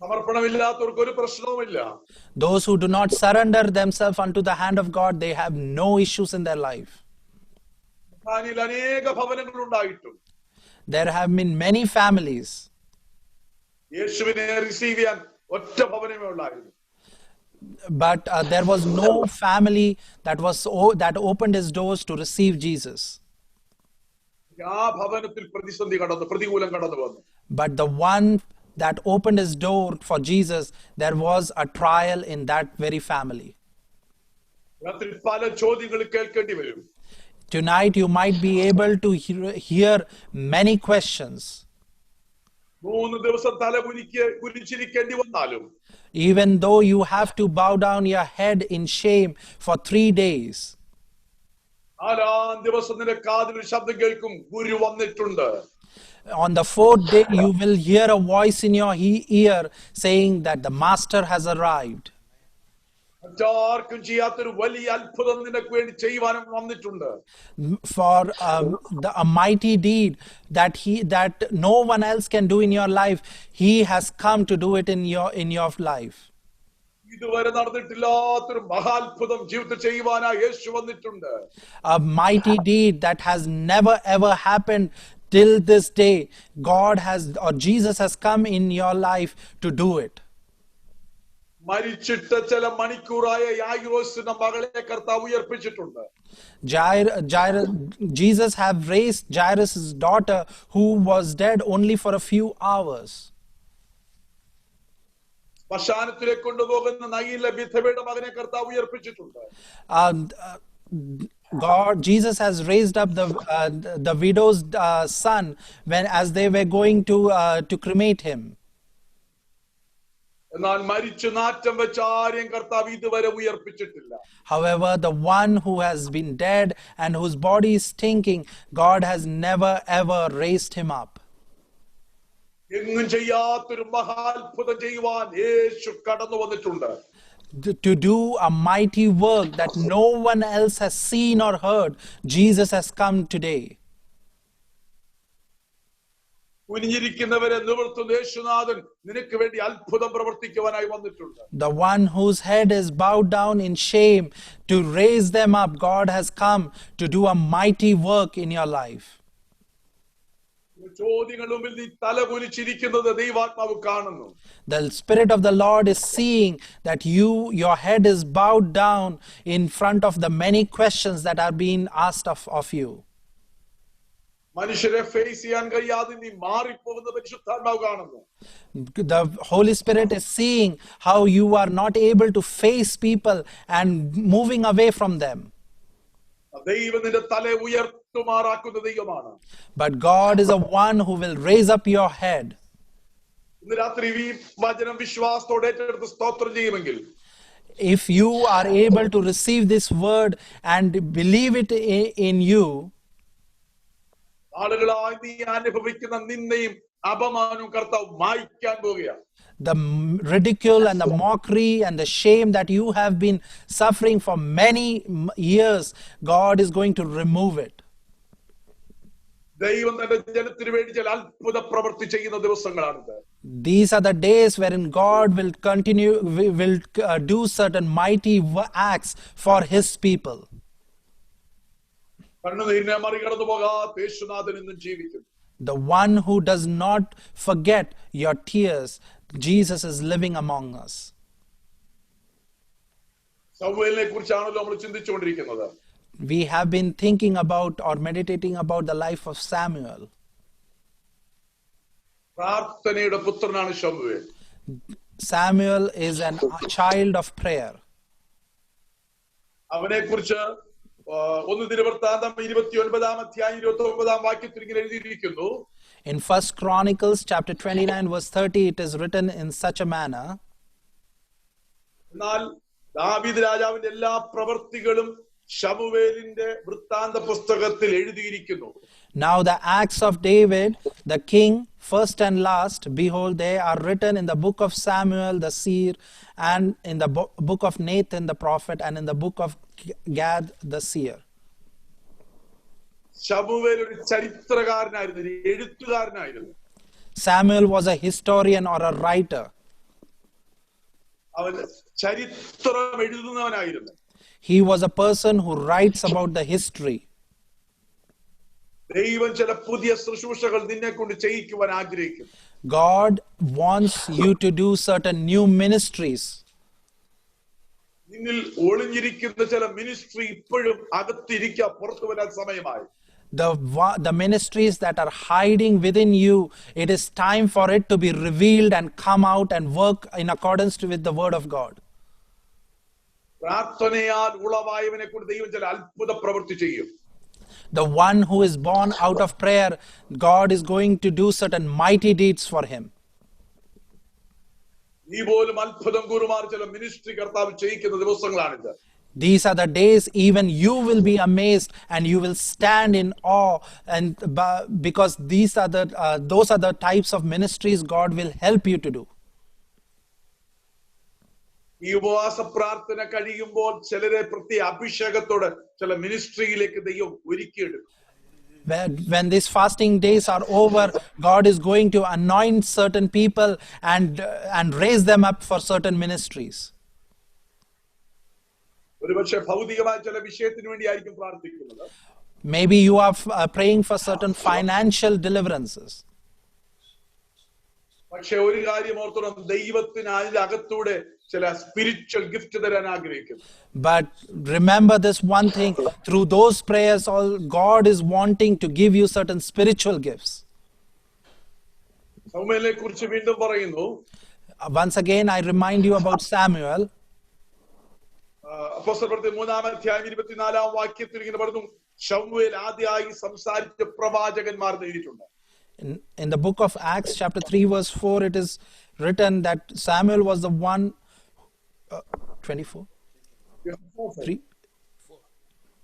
സമർപ്പണമില്ലാത്തവർക്ക് ഒരു പ്രശ്നവുമില്ല. Those who do not surrender themselves unto the hand of God, they have no issues in their life. അനേക ഭവനങ്ങൾ ഉണ്ടായിട്ടും There have been many families. യേശുവിനെ receive ചെയ്യാൻ ഒറ്റ ഭവനമേ ഉള്ളായിരുന്നു. But there was no family that opened its doors to receive Jesus. ആ ഭവനത്തിൽ പ്രതികൂലം കടന്നു വന്നു. But the one that opened his door for Jesus, there was a trial in that very family. രാത്രി പല ചോദ്യങ്ങൾ കേൾക്കേണ്ടി വരും. Tonight you might be able to hear many questions. 3 ദിവസം തല കുനിച്ചിരിക്കേണ്ടി വന്നാലും, Even though you have to bow down your head in shame for 3 days. 4-ാം ദിവസം നിന്റെ കാതിൽ ഒരു ശബ്ദം കേൾക്കും, ഗുരു വന്നിട്ടുണ്ട്. On the 4th day you will hear a voice in your ear saying that the master has arrived. മറ്റാർക്കും ചെയ്യാത്തൊരു വലിയ അത്ഭുതം നിനക്ക് വേണ്ടി ചെയ്യുവാനും വന്നിട്ടുണ്ട്. For a mighty deed that no one else can do in your life, he has come to do it in your life. ഇതുവരെ നടന്നിട്ടില്ലാത്തൊരു മഹാത്ഭുതം ജീവിതത്തിൽ ചെയ്യുവാനായി യേശു വന്നിട്ടുണ്ട്. A mighty deed that has never ever happened till this day, Jesus has come in your life to do it. മരിച്ചിട്ട് ചില മണിക്കൂറായ യായിറോസിന്റെ മകളെ കർത്താവ് ഉയർപ്പിച്ചിട്ടുണ്ട്. Jesus have raised Jairus' daughter who was dead only for a few hours. ശ്മശാനത്തിലേക്ക് കൊണ്ടുപോകുന്ന നയിലെ വിധവയുടെ മകനെ കർത്താവ് ഉയർപ്പിച്ചിട്ടുണ്ട്. Jesus has raised up the widow's son as they were going to cremate him. എന്നാൽ മരിച്ചു നാറ്റം വെച്ച ആരെയും കർത്താവ് ഇതുവരെ ഉയർപ്പിച്ചിട്ടില്ല. However, the one who has been dead and whose body is stinking, God has never ever raised him up. എങ്ങും ചെയ്യാത്തൊരു മഹാത്ഭുതം ചെയ്യുവാൻ യേശു കടന്നു വന്നിട്ടുണ്ട്. To do a mighty work that no one else has seen or heard, Jesus has come today. കുനിഞ്ഞിരിക്കുന്നവരെ നിവർത്തുന്ന യേശുനാഥൻ നിനക്ക് വേണ്ടി അത്ഭുതം പ്രവർത്തിക്കുവാനായി വന്നിട്ടുണ്ട്. The one whose head is bowed down in shame, to raise them up, God has come to do a mighty work in your life. ചോദ്യങ്ങളുടെ മുമ്പിൽ നീ തല കുനിച്ചിരിക്കുന്നത് ദൈവാത്മാവ് കാണുന്നു. The Spirit of the Lord is seeing that your head is bowed down in front of the many questions that are being asked of you. മനുഷ്യരെ face ചെയ്യാൻ കഴിയാതെ നീ മാറിപ്പോകുന്ന പരിശുദ്ധാത്മാവ് കാണുന്നു. The Holy Spirit is seeing how you are not able to face people and moving away from them. ദൈവം നിന്റെ തല ഉയർത്തുമാറാക്കുന്ന ദൈവമാണ്. But God is a one who will raise up your head. ഇന്ന് രാത്രി ഈ വചനം വിശ്വാസത്തോടെ ഏറ്റെടുത്ത് സ്തോത്രം ചെയ്യുമെങ്കിൽ, if you are able to receive this word and believe it in you, ആളുകളായി നീ അനുഭവിക്കുന്ന നിന്ദയും അപമാനവും കർത്താവ് മായ്ക്കാൻ പോകുകയാണ്. The ridicule and the mockery and the shame that you have been suffering for many years, God is going to remove it. ദൈവം തന്റെ ജനത്തിന് വേണ്ടി ചില അത്ഭുത പ്രവൃത്തി ചെയ്യുന്ന ദിവസങ്ങളാണിത്. These are the days wherein God will do certain mighty acts for His people. കണ്ണുനീരിനെ മറികടന്നു പോകാത്ത യേശുനാഥൻ ഇന്നും ജീവിക്കുന്നു. The one who does not forget your tears, Jesus is living among us. ശമൂവേലിനെ കുറിച്ചാണല്ലോ നമ്മൾ ചിന്തിച്ചുകൊണ്ടിരിക്കുന്നത്. We have been thinking about or meditating about the life of Samuel. പ്രാർത്ഥനയുടെ പുത്രനാണ് ശമൂവേൽ. Samuel is a child of prayer. അവനെ കുറിച്ച് 1 ദിനവൃത്താന്തം 29-ാം അധ്യായം 29-ാം വാക്യത്തിൽ ഇങ്ങനെ എഴുതിയിരിക്കുന്നു. In 1 Chronicles chapter 29 verse 30 it is written in such a manner. എന്നാൽ ദാവീദ് രാജാവിന്റെ എല്ലാ പ്രവൃത്തികളും ശമൂവേലിന്റെ വൃത്താന്ത പുസ്തകത്തിൽ എഴുതിയിരിക്കുന്നു. Now the acts of David, the king, first and last, behold, they are written in the book of Samuel the seer, and in the book of Nathan the prophet, and in the book of Gad the seer. ശമൂവേൽ ഒരു ചരിത്രകാരനായിരുന്നു, എഴുത്തുകാരനായിരുന്നു. Samuel was a historian or a writer. അവൻ ചരിത്രം എഴുതുന്നവനായിരുന്നു. He was a person who writes about the history. ദൈവം ചില പുതിയ ശുശ്രൂഷകൾ നിന്നെ കൊണ്ട് ചെയ്യിക്കുവാൻ ആഗ്രഹിക്കുന്നു. God wants you to do certain new ministries. നിന്നിൽ ഒളിഞ്ഞിരിക്കുന്ന ചില മിനിസ്ട്രി ഇപ്പോഴും അകത്തിരിക്കുക, പുറത്തു വരാൻ സമയമായി. The ministries that are hiding within you, it is time for it to be revealed and come out and work in accordance with the word of God. പ്രാർത്ഥനയാൽ ഉളവായവനെ കൊണ്ട് ദൈവം ചില അത്ഭുത പ്രവൃത്തി ചെയ്യും. The one who is born out of prayer, God is going to do certain mighty deeds for him. നീ പോലും അത്ഭുതം കൂറുമാർ ചില മിനിസ്ട്രി കർത്താവ് ചെയ്യിക്കുന്ന ദിവസങ്ങളാണിത്. These are the days even you will be amazed and you will stand in awe, and because those are the types of ministries God will help you to do. ഈ ഉപവാസ പ്രാർത്ഥന കഴിയുമ്പോൾ ചിലരെ പ്രത്യേക അഭിഷേകത്തോടെ ചില മിനിസ്ട്രിയിലേക്ക് ദൈവം ഒരുക്കിയെടുക്കും. When these fasting days are over, God is going to anoint certain people and raise them up for certain ministries. ഒരുപക്ഷെ ഭൗതികമായ ചില വിഷയത്തിന് വേണ്ടിയായിരിക്കും പ്രാർത്ഥിക്കുന്നത്. Maybe you are praying for certain financial deliverances. പക്ഷെ ഒരു കാര്യം ഓർത്തോണം, ദൈവത്തിന് അതിന്റെ അകത്തൂടെ ചില സ്പിരിച്വൽ ഗിഫ്റ്റ് തരാൻ ആഗ്രഹിക്കുന്നു. But remember this one thing, through those prayers God is wanting to give you certain spiritual gifts. ശമൂവേലിനെ കുറിച്ച് വീണ്ടും പറയുന്നു. Once again I remind you about Samuel. അപ്പോസ്തലപ്രവൃത്തി 3-ാം അധ്യായം 24-ാം വാക്യത്തിൽ ഇങ്ങനെ പറഞ്ഞു, ശമൂവേൽ ആദ്യമായി സംസാരിച്ച പ്രവാചകന്മാർ എഴുതിയിട്ടുണ്ട്. In the book of Acts chapter 3 verse 4 it is written that Samuel was the one 24 3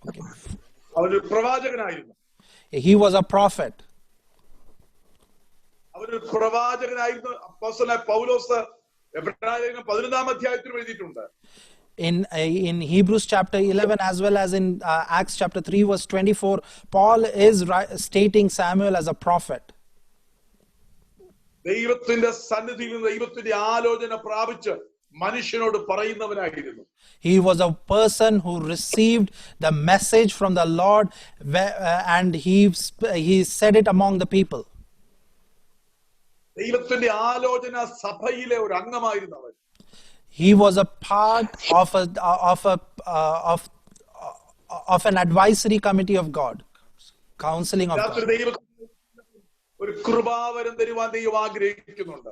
okay. അവനൊരു പ്രവാചകനായിരുന്നു. He was a prophet. അവനൊരു പ്രവാചകനായിരുന്നു. അപ്പോസ്തലനായ പൗലോസ് എബ്രായലേഖനം 11-ാം അധ്യായത്തിൽ എഴുതിയിട്ടുണ്ട്. In Hebrews chapter 11 as well as in Acts chapter 3 verse 24, Paul is stating Samuel as a prophet. ദൈവത്തിന്റെ സന്നിധിയിൽ നിന്ന് ദൈവത്തിന്റെ ആലോചന പ്രാപിച്ച് മനുഷ്യനോട് പറയുന്നവനായിരുന്നു. He was a person who received the message from the Lord and he said it among the people. ദൈവത്തിന്റെ ആലോചന സഭയിലെ ഒരു അംഗമായിരുന്നു അവൻ. He was a part of an advisory committee of God, counseling of God.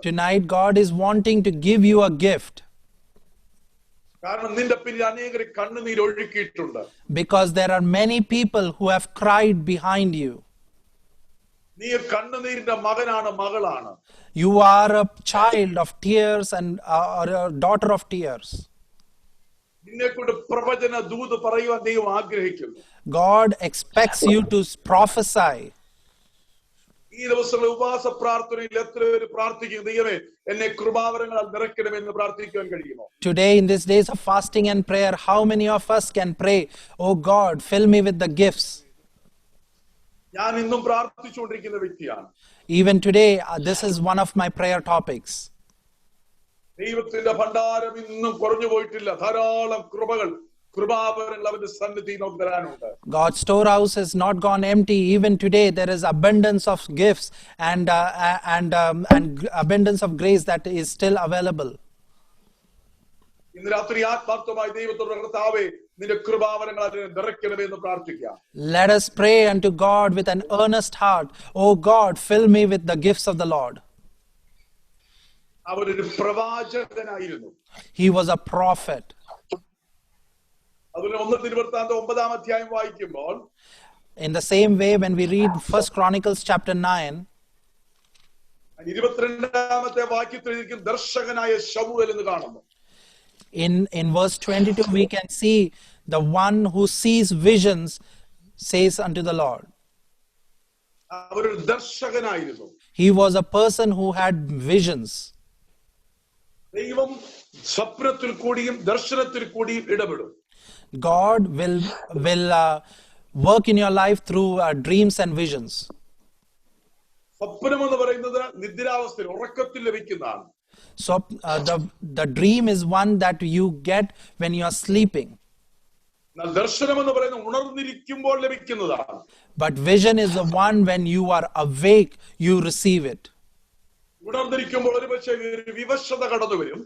Tonight God is wanting to give you a gift. Because there are many people who have cried behind you. You are a child of tears and or a daughter of tears. God expects you to prophesy. Today in these days of fasting and prayer, how many of us can pray, "Oh God, fill me with the gifts"? ഞാൻ ഇന്നും പ്രാർത്ഥിച്ചുകൊണ്ടിരിക്കുന്ന വ്യക്തിയാണ്. Even today, this is one of my prayer topics. ദൈവത്തിന്റെ ഭണ്ഡാരം ഇന്നും കുറഞ്ഞു പോയിട്ടില്ല. ധാരാളം കൃപാവരങ്ങൾ അവന്റെ സന്നിധി നമുക്ക് തരാനുണ്ട്. God's storehouse has not gone empty. Even today, there is abundance of gifts and abundance of grace that is still available. ഇന്ന് രാത്രി ആത്മാർത്ഥമായി ദൈവത്തോട് കർത്താവേ നിന്റെ കൃപാവരങ്ങൾ അതിനെ നിറയ്ക്കണമേ എന്ന് പ്രാർത്ഥിക്കാം. Let us pray unto God with an earnest heart. Oh God, fill me with the gifts of the Lord. അവനൊരു പ്രവാചകനായിരുന്നു. He was a prophet. അതുപോലെ 1 ദിനവൃത്താന്തം 9-ാം അധ്യായം വായിക്കുമ്പോൾ, In the same way, when we read 1 Chronicles chapter 9, 22-ാമത്തെ വാക്യത്തിൽ ഇരിക്കുന്ന ദർശകനായ ശമൂവേൽ എന്ന് കാണുന്നു. in verse 22, we can see the one who sees visions says unto the Lord. അവരൊരു ദർശകനായിരുന്നു. He was a person who had visions. ദൈവം സ്വപ്നത്തിൽ കൂടിയും ദർശനത്തിൽ കൂടിയും ഇടപെടും. God will work in your life through dreams and visions. സ്വപ്നം എന്ന് പറയുന്നത് നിദ്രാവസ്ഥയിൽ ഉറക്കത്തിൽ ലഭിക്കുന്നതാണ്. So the dream is one that you get when you are sleeping. ദർശനം എന്ന് പറയുന്നത് ഉണർന്നിരിക്കുമ്പോൾ ലഭിക്കുന്നതാണ്. But vision is the one when you are awake, you receive it. ഉണർന്നിരിക്കുമ്പോൾ ഒരുപക്ഷെ ഒരു വിവശത കടന്നു വരും.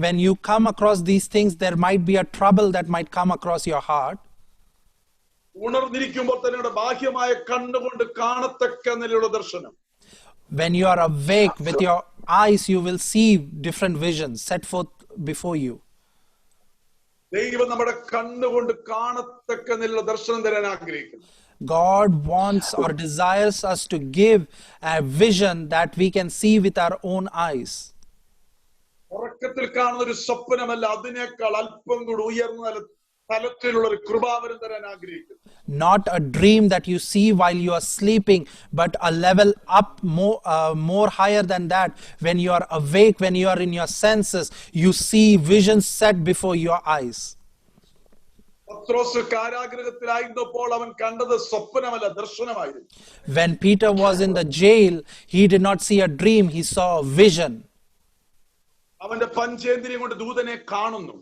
When you come across these things, there might be a trouble that might come across your heart. ഉണർന്നിരിക്കുമ്പോൾ തന്നെ ബാഹ്യമായ കണ്ണുകൊണ്ട് കാണത്തക്ക നിലയുള്ള ദർശനം. When you are awake with your eyes, you will see different visions set forth before you. ദൈവം നമ്മുടെ കണ്ണുകൊണ്ട് കാണത്തക്ക നിലയുള്ള ദർശനം തരാൻ ആഗ്രഹിക്കുന്നു. God wants or desires us to give a vision that we can see with our own eyes. ഉറക്കത്തിൽ കാണുന്ന ഒരു സ്വപ്നമല്ല, അതിനേക്കാൾ അല്പം കൂടി ഉയർന്ന തലത്തിലുള്ള ഒരു കൃപാവരം തരാൻ ആഗ്രഹിക്കുന്നു. Not a dream that you see while you are sleeping, but a level up more higher than that. When you are awake, when you are in your senses, you see visions set before your eyes. പത്രോസ് കാരാഗൃഹത്തിലായിരുന്നപ്പോൾ അവൻ കണ്ടത് സ്വപ്നമല്ല, ദർശനമായിരുന്നു. When Peter was in the jail, he did not see a dream, he saw a vision. അവന്റെ പഞ്ചേന്ദ്രിയം കൊണ്ട് ദൂതനെ കാണുന്നു.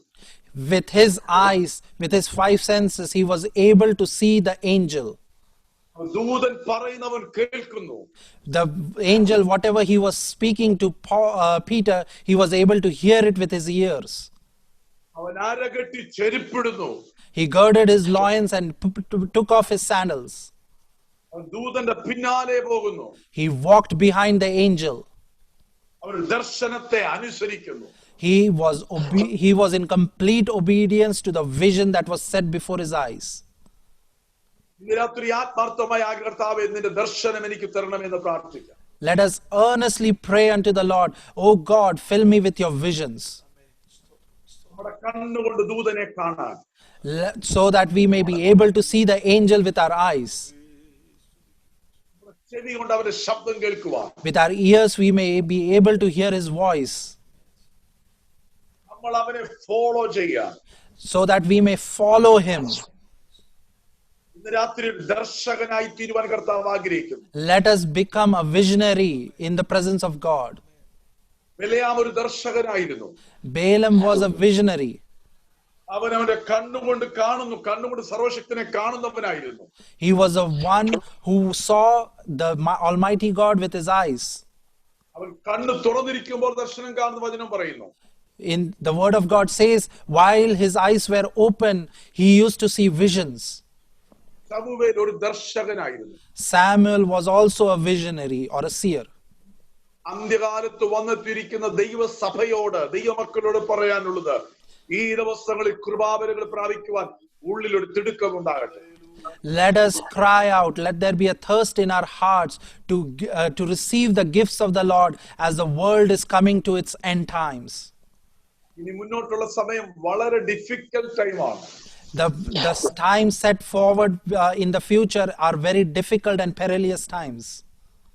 With his eyes, with his 5 senses, he was able to see the angel. ദൂതൻ പറയുന്നവൻ കേൾക്കുന്നു. The angel, whatever he was speaking to Peter, he was able to hear it with his ears. അവൻ അരകെട്ടി ചെരുപ്പിടുന്നു. He girded his loins and took off his sandals. ദൂതന്റെ പിന്നാലെ പോകുന്നു. He walked behind the angel. അവൻ ദർശനത്തെ അനുസരിക്കുന്നു. He was in complete obedience to the vision that was set before his eyes. ഇന്ന് രാത്രി ആത്മാർത്ഥമായ കർത്താവേ നിന്റെ ദർശനം എനിക്ക് തരണമെന്ന് പ്രാർത്ഥിക്കാം. Let us earnestly pray unto the Lord, "Oh God, fill me with your visions." നമ്മുടെ കണ്ണുകൊണ്ട് ദൂതനെ കാണാൻ, So that we may be able to see the angel with our eyes. ചെവി കൊണ്ട് അവന്റെ ശബ്ദം കേൾക്കുവാൻ, With our ears we may be able to hear his voice. നമ്മൾ അവനെ ഫോളോ ചെയ്യാൻ, So that we may follow him. ഇന്ന് രാത്രി ദർശകനായി തീരുവാൻ കർത്താവ് ആഗ്രഹിക്കുന്നു. Let us become a visionary in the presence of God. ബിലെയാം ഒരു ദർശകനായിരുന്നു. Balaam was a visionary. അവൻ അവന്റെ കണ്ണുകൊണ്ട് കാണുന്നു, കണ്ണുകൊണ്ട് സർവശക്തനെ കാണുന്നവനായിരുന്നു. He was the one who saw the Almighty God with his eyes. അവൻ കണ്ണ് തുറന്നിരിക്കുമ്പോൾ ദർശനം കാണുന്ന വചനം പറയുന്നു. In the word of God says, while his eyes were open, he used to see visions. ശമൂവേൽ ഒരു ദർശകനായിരുന്നു. Samuel was also a visionary or a seer. അന്ത്യകാലത്ത് വന്നെത്തിയിരിക്കുന്ന ദൈവസഭയോട്, ദൈവമക്കളോട് പറയാനുള്ളത്, ഈ ദിവസങ്ങളിൽ കൃപാവരങ്ങൾ പ്രാപിക്കുവാൻ ഉള്ളിലൊരു തിടുക്കം ഉണ്ടാകട്ടെ. Let us cry out, let there be a thirst in our hearts to receive the gifts of the Lord as the world is coming to its end times. ഇനി മുന്നോട്ടുള്ള സമയം വളരെ ഡിഫിക്കൽട്ട് ടൈമാണ്. The times set forward in the future are very difficult and perilous times.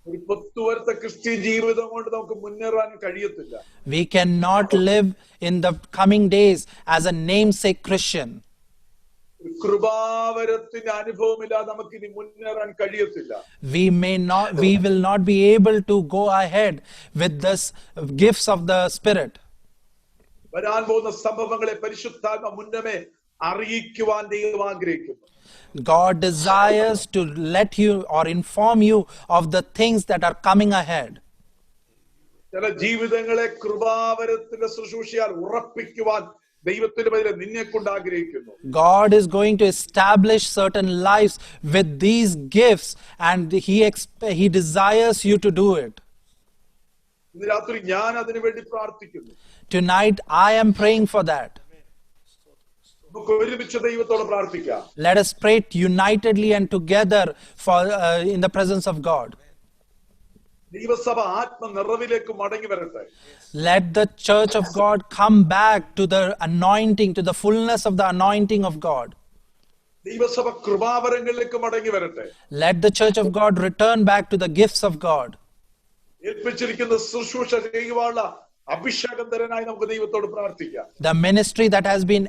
ഒരു 10 വർഷത്തെ Christian ജീവിതം കൊണ്ട് നമുക്ക് മുന്നേറാൻ കഴിയത്തില്ല. We cannot live in the coming days as a namesake Christian. കൃപാവരത്തിന്റെ അനുഭവമില്ലാതെ നമുക്ക് ഇനി മുന്നേറാൻ കഴിയത്തില്ല. We will not be able to go ahead with this gifts of the Spirit. വരാൻ പോകുന്ന സംഭവങ്ങളെ പരിശുദ്ധാത്മ മുന്നമേ അറിയിക്കുവാൻ ദൈവം ആഗ്രഹിക്കുന്നു. God desires to let you or inform you of the things that are coming ahead. ചില ജീവിതങ്ങളെ കൃപാവരത്തിന്റെ ശുശ്രൂഷയാൽ ഉറപ്പിക്കുവാൻ ദൈവത്തിന്റെ പേരിൽ നിന്നെ കൊണ്ട് ആഗ്രഹിക്കുന്നു. God is going to establish certain lives with these gifts, and he desires you to do it. ഇന്ന് രാത്രി ഞാൻ അതിനു വേണ്ടി പ്രാർത്ഥിക്കുന്നു. Tonight I am praying for that. നമുക്ക് ഒരുമിച്ച് ദൈവത്തോട് പ്രാർത്ഥിക്കാം. Let us pray unitedly and together for in the presence of God. ദൈവസഭ ആത്മ നിറവിലേക്ക് മടങ്ങി വരട്ടെ. Let the church of God come back to the anointing, to the fullness of the anointing of God. ദൈവസഭ കൃപാവരങ്ങളിലേക്ക് മടങ്ങി വരട്ടെ. Let the church of God return back to the gifts of God. ഏൽപ്പിച്ചിരിക്കുന്ന ശുശ്രൂഷ ചെയ്യുവാനുള്ള അഭിഷേകധരനായി നമുക്ക് ദൈവത്തോട് പ്രാർത്ഥിക്കാം. The ministry that has been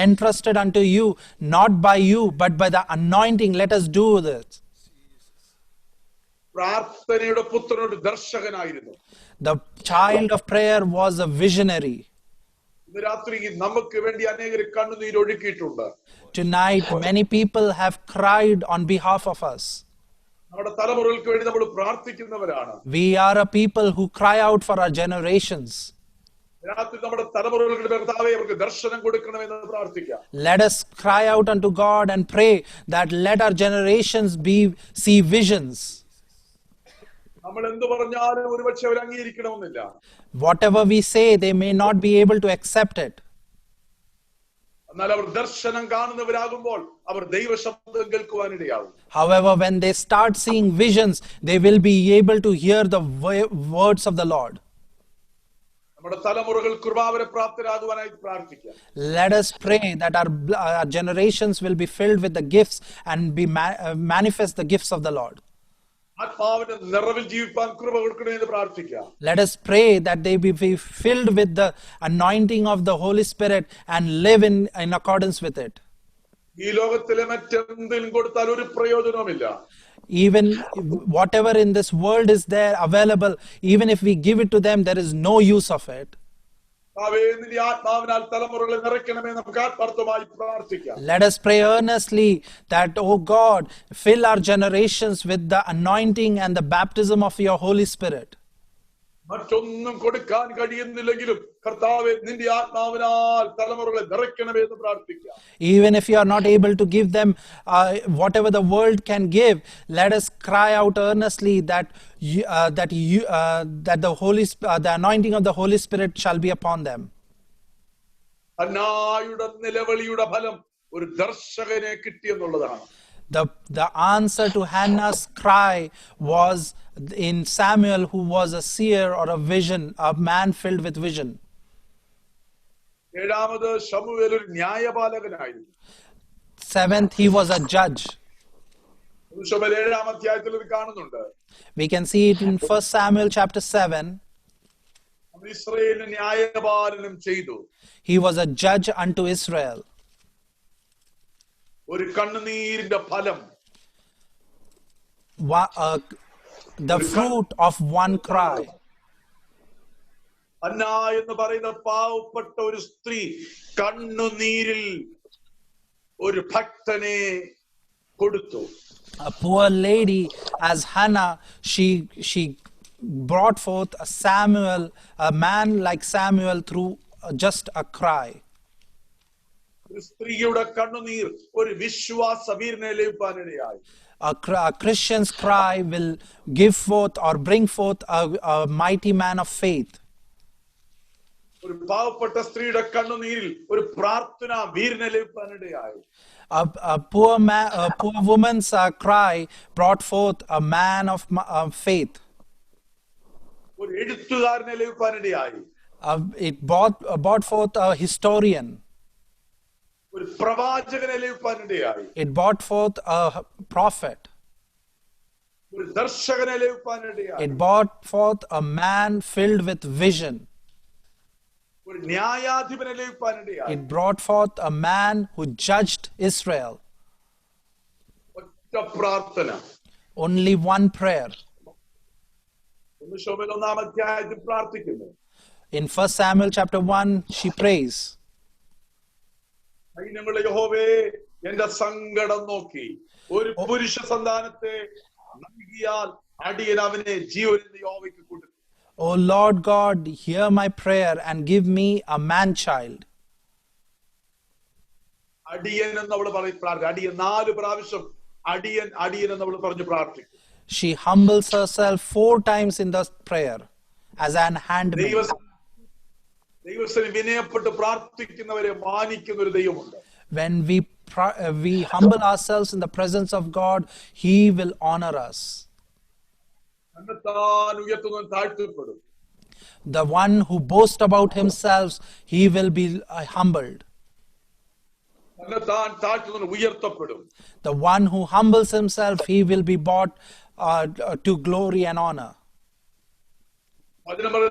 entrusted unto you, not by you, but by the anointing, let us do this. പ്രാർത്ഥനയുടെ പുത്രനോട് ദർശകനായിരുന്നു. The child of prayer was a visionary. ഇന്ന് രാത്രി നമുക്ക് വേണ്ടി അനേകർ കണ്ണുനീര് ഒഴുക്കിയിട്ടുണ്ട്. Tonight, many people have cried on behalf of us. നമ്മുടെ തലമുറകൾക്ക് വേണ്ടി നമ്മൾ പ്രാർത്ഥിക്കുന്നവരാണ്. We are a people who cry out for our generations. രാത്രി നമ്മുടെ തലമുറകളുടെ കർത്താവേ അവർക്ക് ദർശനം കൊടുക്കണമെന്ന് പ്രാർത്ഥിക്കാം. Let us cry out unto God and pray that let our generations see visions. നമ്മൾ എന്ത് പറഞ്ഞാലും ഒരുപക്ഷെ അവർ അംഗീകരിക്കണമെന്നില്ല. Whatever we say, they may not be able to accept it. എന്നാൽ അവർ ദർശനം കാണുന്നവരാകുമ്പോൾ അവർ ദൈവശബ്ദം കേൾക്കുവാനിടയാകും. However, when they start seeing visions, they will be able to hear the words of the Lord. നമ്മുടെ തലമുറകൾ കൃപാവര പ്രാപ്തരാകുവാനായി പ്രാർത്ഥിക്കാം. Let us pray that our generations will be filled with the gifts and manifest the gifts of the Lord. ആത്മാവിന്റെ നിറവിൽ ജീവിപ്പാൻ കൃപ കൊടുക്കണമെന്ന് പ്രാർത്ഥിക്കാം. Let us pray that they be filled with the anointing of the Holy Spirit and live in accordance with it. ഈ ലോകത്തിലെ മറ്റെന്തെങ്കിലും കൊടുത്താൽ ഒരു പ്രയോജനവുമില്ല. Even whatever in this world is there available, even if we give it to them, there is no use of it. Let us pray earnestly that, oh God, fill our generations with the anointing and the baptism of your Holy Spirit. മറ്റൊന്നും കൊടുക്കാൻ കഴിയുന്നില്ലെങ്കിലും കർത്താവേ നിന്റെ ആത്മാവിനാൽ തലമുറകളെ നിറയ്ക്കണമേ എന്ന് പ്രാർത്ഥിക്കാം. Even if you are not able to give them whatever the world can give, let us cry out earnestly that the anointing of the Holy Spirit shall be upon them. അന്നായുടെ നിലവിളിയുടെ ഫലം ഒരു ദർശകനെ കിട്ടിയെന്നുള്ളതാണ്. The answer to Hannah's cry was in Samuel, who was a seer or a man filled with vision. ഏഴാമത് ശമൂവേൽ ഒരു ന്യായപാലകനായിരുന്നു. Seventh, he was a judge. ഏഴാം അധ്യായത്തിൽ ഇത് കാണുന്നുണ്ട്. We can see it in 1 Samuel chapter 7. ഇസ്രായേലിന് ന്യായപാലനം ചെയ്തു. He was a judge unto Israel. ഒരു കണ്ണുനീരിന്റെ ഫലം, the fruit of one cry. അന്ന എന്ന് പറയുന്ന പാവപ്പെട്ട ഒരു സ്ത്രീ കണ്ണുനീരിൽ ഒരു ഭക്തനെ കൊടുത്തു. A poor lady as Hannah, she brought forth a man like Samuel through just a cry. ഒരു സ്ത്രീയുടെ കണ്ണുനീർ ഒരു വിശ്വാസ വീരനെ ലഭിക്കാനിടയായി. A Christian's cry will give forth or bring forth a mighty man of faith. ഒരു പാവപ്പെട്ട സ്ത്രീയുടെ കണ്ണുനീരിൽ ഒരു പ്രാർത്ഥനാ വീരനെ ലഭിക്കാനിടയായി. A poor woman's cry brought forth a man of faith. ഒരു എഴുത്തുകാരനെ ലഭിക്കാനിടയായി. It brought forth a historian. ഒരു പ്രവാചകനെ ലഭിക്കാനിടയായി. It brought forth a prophet. ഒരു ദർശകനെ ലഭിക്കാനിടയായി. It brought forth a man filled with vision. ഒരു ന്യായാധിപനെ ലഭിക്കാനിടയായി. It brought forth a man who judged Israel. ഒറ്റ പ്രാർത്ഥന. Only one prayer. ഒന്ന് ശമൂവേൽ 1-ാം അധ്യായത്തിൽ പ്രാർത്ഥിക്കുന്നു. In 1 Samuel chapter 1, she prays. സൈന്യങ്ങളുടെ യഹോവേ, എന്റെ സങ്കടം നോക്കി ഒരു പുരുഷ സന്താനത്തെ നൽകിയാൽ അടിയൻ അവനെ ജീവനിൽ യഹോവയ്ക്ക് കൊടുക്കും. O Lord God, hear my prayer and give me a man child. അടിയൻ എന്ന് അവൾ പ്രാർത്ഥിക്കും. അടിയൻ 4 പ്രാവശ്യം അടിയൻ അടിയൻ എന്ന് അവൾ പറഞ്ഞു പ്രാർത്ഥിക്കും. She humbles herself 4 times in the prayer as an handmaid. ദൈവത്തിന് വിനയപ്പെട്ട് പ്രാർത്ഥിക്കുന്നവരെ മാനിക്കുന്ന ഒരു ദൈവമുണ്ട്. When we humble ourselves in the presence of God, He will honor us. തന്നെത്താൻ ഉയർത്തുന്നവൻ താഴ്ത്തപ്പെടും. The one who boasts about himself, he will be humbled. തന്നെത്താൻ താഴ്ത്തുന്നവൻ ഉയർത്തപ്പെടും. The one who humbles himself, he will be brought to glory and honor.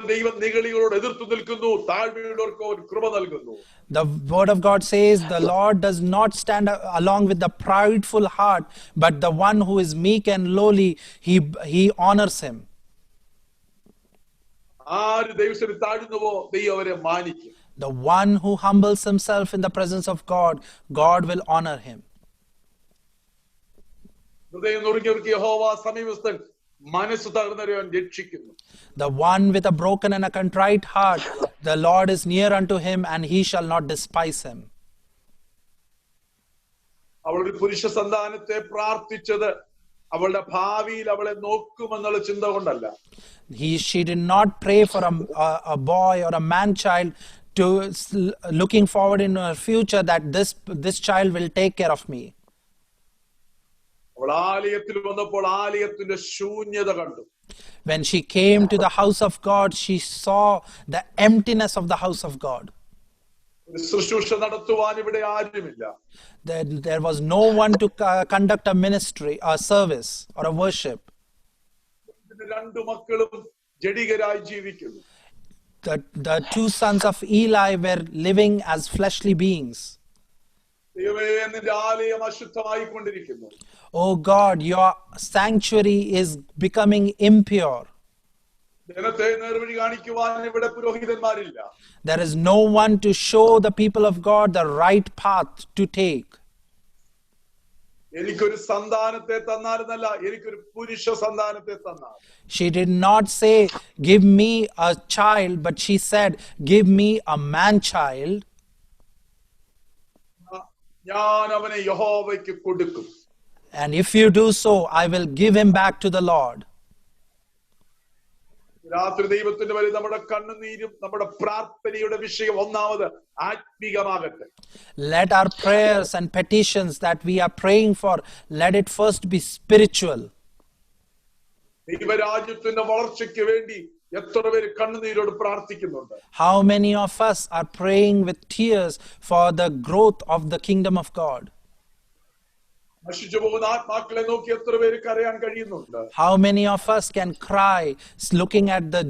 ദൈവം നിഗളികളോട് എതിർത്തു നിൽക്കുന്നു, താഴ്മയുള്ളവർക്ക് അവൻ കൃപ നൽകുന്നു. The word of God says the Lord does not stand along with the prideful heart, but the one who is meek and lowly, he honors him. ആര് ദൈവത്തിന് താഴ്ന്നുവോ ദൈവം അവരെ മാനിക്കും. The one who humbles himself in the presence of God, God will honor him. ഹൃദയം നുറുങ്ങിയവർക്ക് യഹോവ സമീപസ്ഥൻ, മനസ്സ് തകർന്നവരെ അവൻ രക്ഷിക്കുന്നു. The one with a broken and a contrite heart, the Lord is near unto him, and he shall not despise him. അവൾ ഒരു പുരുഷ സന്താനത്തെ പ്രാർത്ഥിച്ചത് അവളുടെ ഭാവിയിൽ അവളെ നോക്കുമെന്നുള്ള ചിന്ത കൊണ്ടല്ല. She did not pray for a boy or a man child to looking forward in her future that this child will take care of me. അവൾ ആലയത്തിൽ വന്നപ്പോൾ ആലയത്തിന്റെ ശൂന്യത കണ്ടു. When she came to the house of God, she saw the emptiness of the house of God. ഒരു ശുശ്രൂഷ നടത്തുവാൻ ഇവിടെ ആരുമില്ല. There was no one to conduct a ministry, a service, or a worship. 2 മക്കളും ജഡികരായി ജീവിക്കുന്നു. The 2 sons of Eli were living as fleshly beings. ദൈവമേ, നിന്റെ ആലയം അശുദ്ധമായിക്കൊണ്ടിരിക്കുന്നു. Oh God, your sanctuary is becoming impure. ജനത്തെ നേർവഴി കാണിക്കുവാൻ ഇവിടെ പുരോഹിതന്മാരില്ല. There is no one to show the people of God the right path to take. എനിക്കൊരു സന്താനത്തെ തന്നാലെന്നല്ല, എനിക്കൊരു പുരുഷ സന്താനത്തെ തന്നാൽ. She did not say, give me a child, but she said, give me a man child. ഞാൻ അവനെ യഹോവയ്ക്ക് കൊടുക്കും. And if you do so, I will give him back to the Lord. രാത്രി ദൈവത്തിന്റെ വഴി നമ്മുടെ കണ്ണുനീരും നമ്മുടെ പ്രാർത്ഥനയുടെ വിഷയം ഒന്നാമത് ആത്മീകമാകട്ടെ. Let our prayers and petitions that we are praying for, let it first be spiritual. ദൈവരാജ്യത്തിന്റെ വളർച്ചയ്ക്ക് വേണ്ടി എത്ര പേര് കണ്ണുനീരോട് പ്രാർത്ഥിക്കുന്നുണ്ട്? How many of us are praying with tears for the growth of the kingdom of God? നശിച്ചു പോകുന്ന ആത്മാക്കളെ നോക്കി എത്ര പേര് കരയാൻ കഴിയുന്നുണ്ട്? How many of us can cry looking at the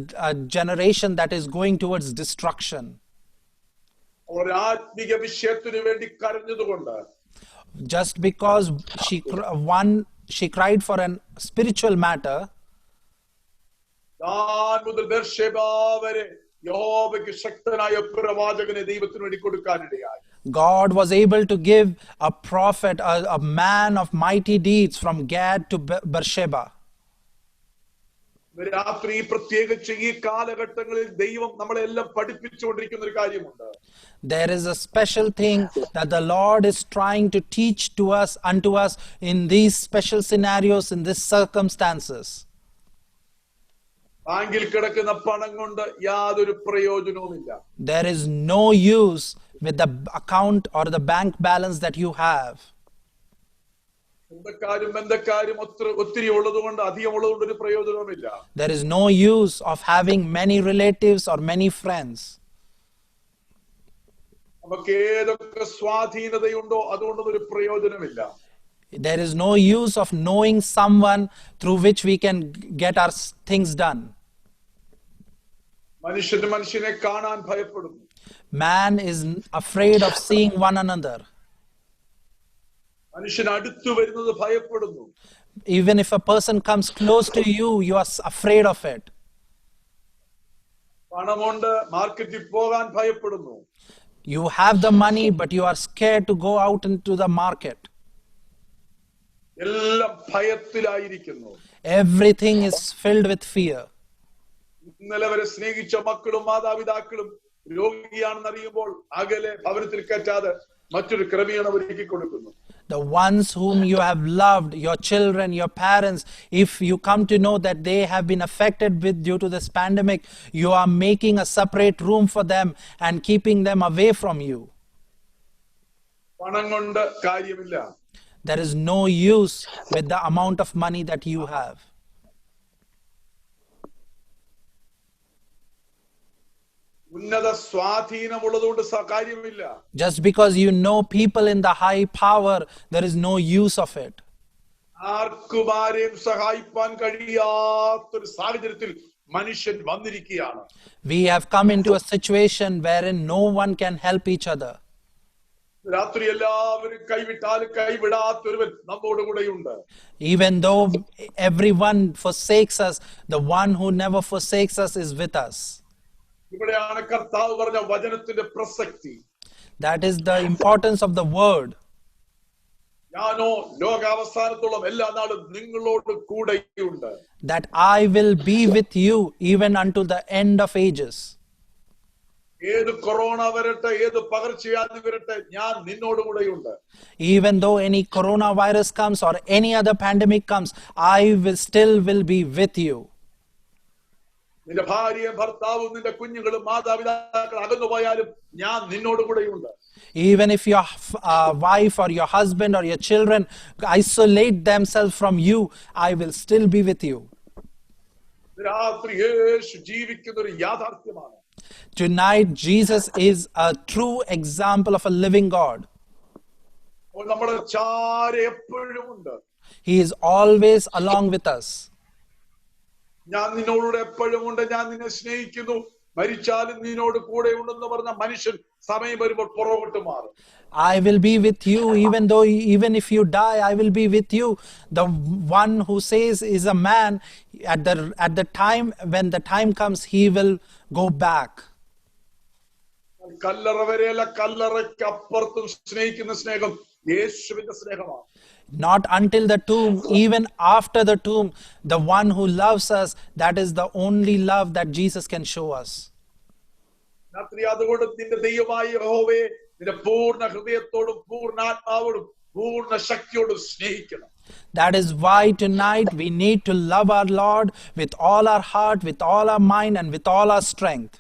generation that is going towards destruction? ഒരു ആത്മീക വിഷയത്തിനു വേണ്ടി കരഞ്ഞതുകൊണ്ട്, Just because she cried for a spiritual matter, than മുതൽ ബേർശേബ വരെ യഹോവയ്ക്ക് ശക്തനായ പ്രവാചകനെ ദൈവത്തിന് വേണ്ടി കൊടുക്കാനിടയായി. God was able to give a prophet, a man of mighty deeds from Gad to Beersheba. രാത്രി പ്രത്യേകിച്ച് ഈ കാലഘട്ടങ്ങളിൽ ദൈവം നമ്മളെല്ലാം പഠിപ്പിച്ചുകൊണ്ടിരിക്കുന്ന ഒരു കാര്യമുണ്ട്. There is a special thing that the Lord is trying to teach unto us in these special scenarios, in these circumstances. ബാങ്കിൽ കിടക്കുന്ന പണം കൊണ്ട് യാതൊരു പ്രയോജനവുമില്ല. There is no use with the account or the bank balance that you have. ബന്ധക്കാരും ഒത്തിരി ഉള്ളതുകൊണ്ട് അധികം ഉള്ളതുകൊണ്ട് ഒരു പ്രയോജനവുമില്ല. There is no use of having many relatives or many friends. നമുക്ക് ഏതൊക്കെ സ്വാധീനതയുണ്ടോ അതുകൊണ്ടൊന്നും ഒരു പ്രയോജനമില്ല. There is no use of knowing someone through which we can get our things done. മനുഷ്യനെ കാണാൻ ഭയപ്പെടുന്നു. Man is afraid of seeing one another. മനുഷ്യൻ അടുത്തു വരുന്നത് ഭയപ്പെടുന്നു. Even if a person comes close to you, you are afraid of it. പണമുണ്ട്, മാർക്കറ്റിൽ പോകാൻ ഭയപ്പെടുന്നു. You have the money, but you are scared to go out into the market. എല്ലാം ഭയത്തിലായിരിക്കുന്നു. Everything is filled with fear. ഇന്നലെ വരെ സ്നേഹിച്ച മക്കളും മാതാപിതാക്കളും രോഗിയാണെന്ന് അറിയുമ്പോൾ അകലെ ഭവനത്തിൽ കയറ്റാതെ മറ്റൊരു ക്രമീകരണം ഒരുക്കി കൊടുക്കുന്നു. The ones whom you have loved, your children, your parents, if you come to know that they have been affected due to this pandemic, you are making a separate room for them and keeping them away from you. പണം കൊണ്ട് കാര്യമില്ല. There is no use with the amount of money that you have. ഉന്നത സ്വാധീനമുള്ളതുകൊണ്ട് കാര്യമില്ല. Just because you know people in the high power, there is no use of it. ആർക്കും ആരെയും സഹായിപ്പാൻ കഴിയാത്തൊരു സാഹചര്യത്തിൽ മനുഷ്യൻ വന്നിരിക്കുകയാണ്. We have come into a situation wherein no one can help each other. രാത്രി എല്ലാവരും കൈവിട്ടാലും കൈവിടാത്തൊരുവൻ നമ്മോട് കൂടെയുണ്ട്. Even though everyone forsakes us, the one who never forsakes us is with us. ഇവിടെയാണ് കർത്താവ് പറഞ്ഞ വചനത്തിന്റെ പ്രസക്തി. That is the importance of the word. ഞാനോ ലോകാവസാനത്തോളം എല്ലാ നാളും നിങ്ങളോട് കൂടെയുണ്ട്. That I will be with you even unto the end of ages. ഏത് കൊറോണ വരട്ടെ, ഏത് പകർച്ചവ്യാധി വരട്ടെ, ഞാൻ നിന്നോട് കൂടെയുണ്ട്. Even though any coronavirus comes or any other pandemic comes, I will be with you. നിന്റെ ഭാര്യയും ഭർത്താവും നിന്റെ കുഞ്ഞുങ്ങളും മാതാപിതാക്കൾ അകന്നു പോയാലും ഞാൻ നിന്നോട് കൂടെയുണ്ട്. Even if your wife or your husband or your children isolate themselves from you, I will still be with you. രാത്രി യേശു ജീവിക്കുന്ന ഒരു യാഥാർത്ഥ്യമാണ്. Tonight, Jesus is a true example of a living God. നമ്മുടെ ചാരെ എപ്പോഴും ഉണ്ട്. He is always along with us. ഞാൻ നിന്നോട് എപ്പോഴും ഉണ്ട്, ഞാൻ നിന്നെ സ്നേഹിക്കുന്നു, മരിച്ചാലും നിന്നോട് കൂടെ ഉണ്ടെന്ന് പറഞ്ഞ മനുഷ്യൻ സമയം വരുമ്പോൾ പുറകോട്ട് മാറും. I will be with you even if you die, I will be with you. The one who says is a man, at the time when the time comes, he will go back. കല്ലറ വരെയല്ല, കല്ലറയ്ക്ക് അപ്പുറത്തും സ്നേഹിക്കുന്ന സ്നേഹം യേശുവിന്റെ സ്നേഹമാണ്. Not until the tomb, even after the tomb, the one who loves us, that is the only love that Jesus can show us. രാത്രി അതുകൊണ്ട് നിന്റെ ദൈവമായ യഹോവയെ നിന്റെ പൂർണ്ണ ഹൃദയത്തോടും പൂർണ്ണാത്മാവോടും പൂർണ്ണ ശക്തിയോടും സ്നേഹിക്കണം. That is why tonight we need to love our Lord with all our heart, with all our mind, and with all our strength.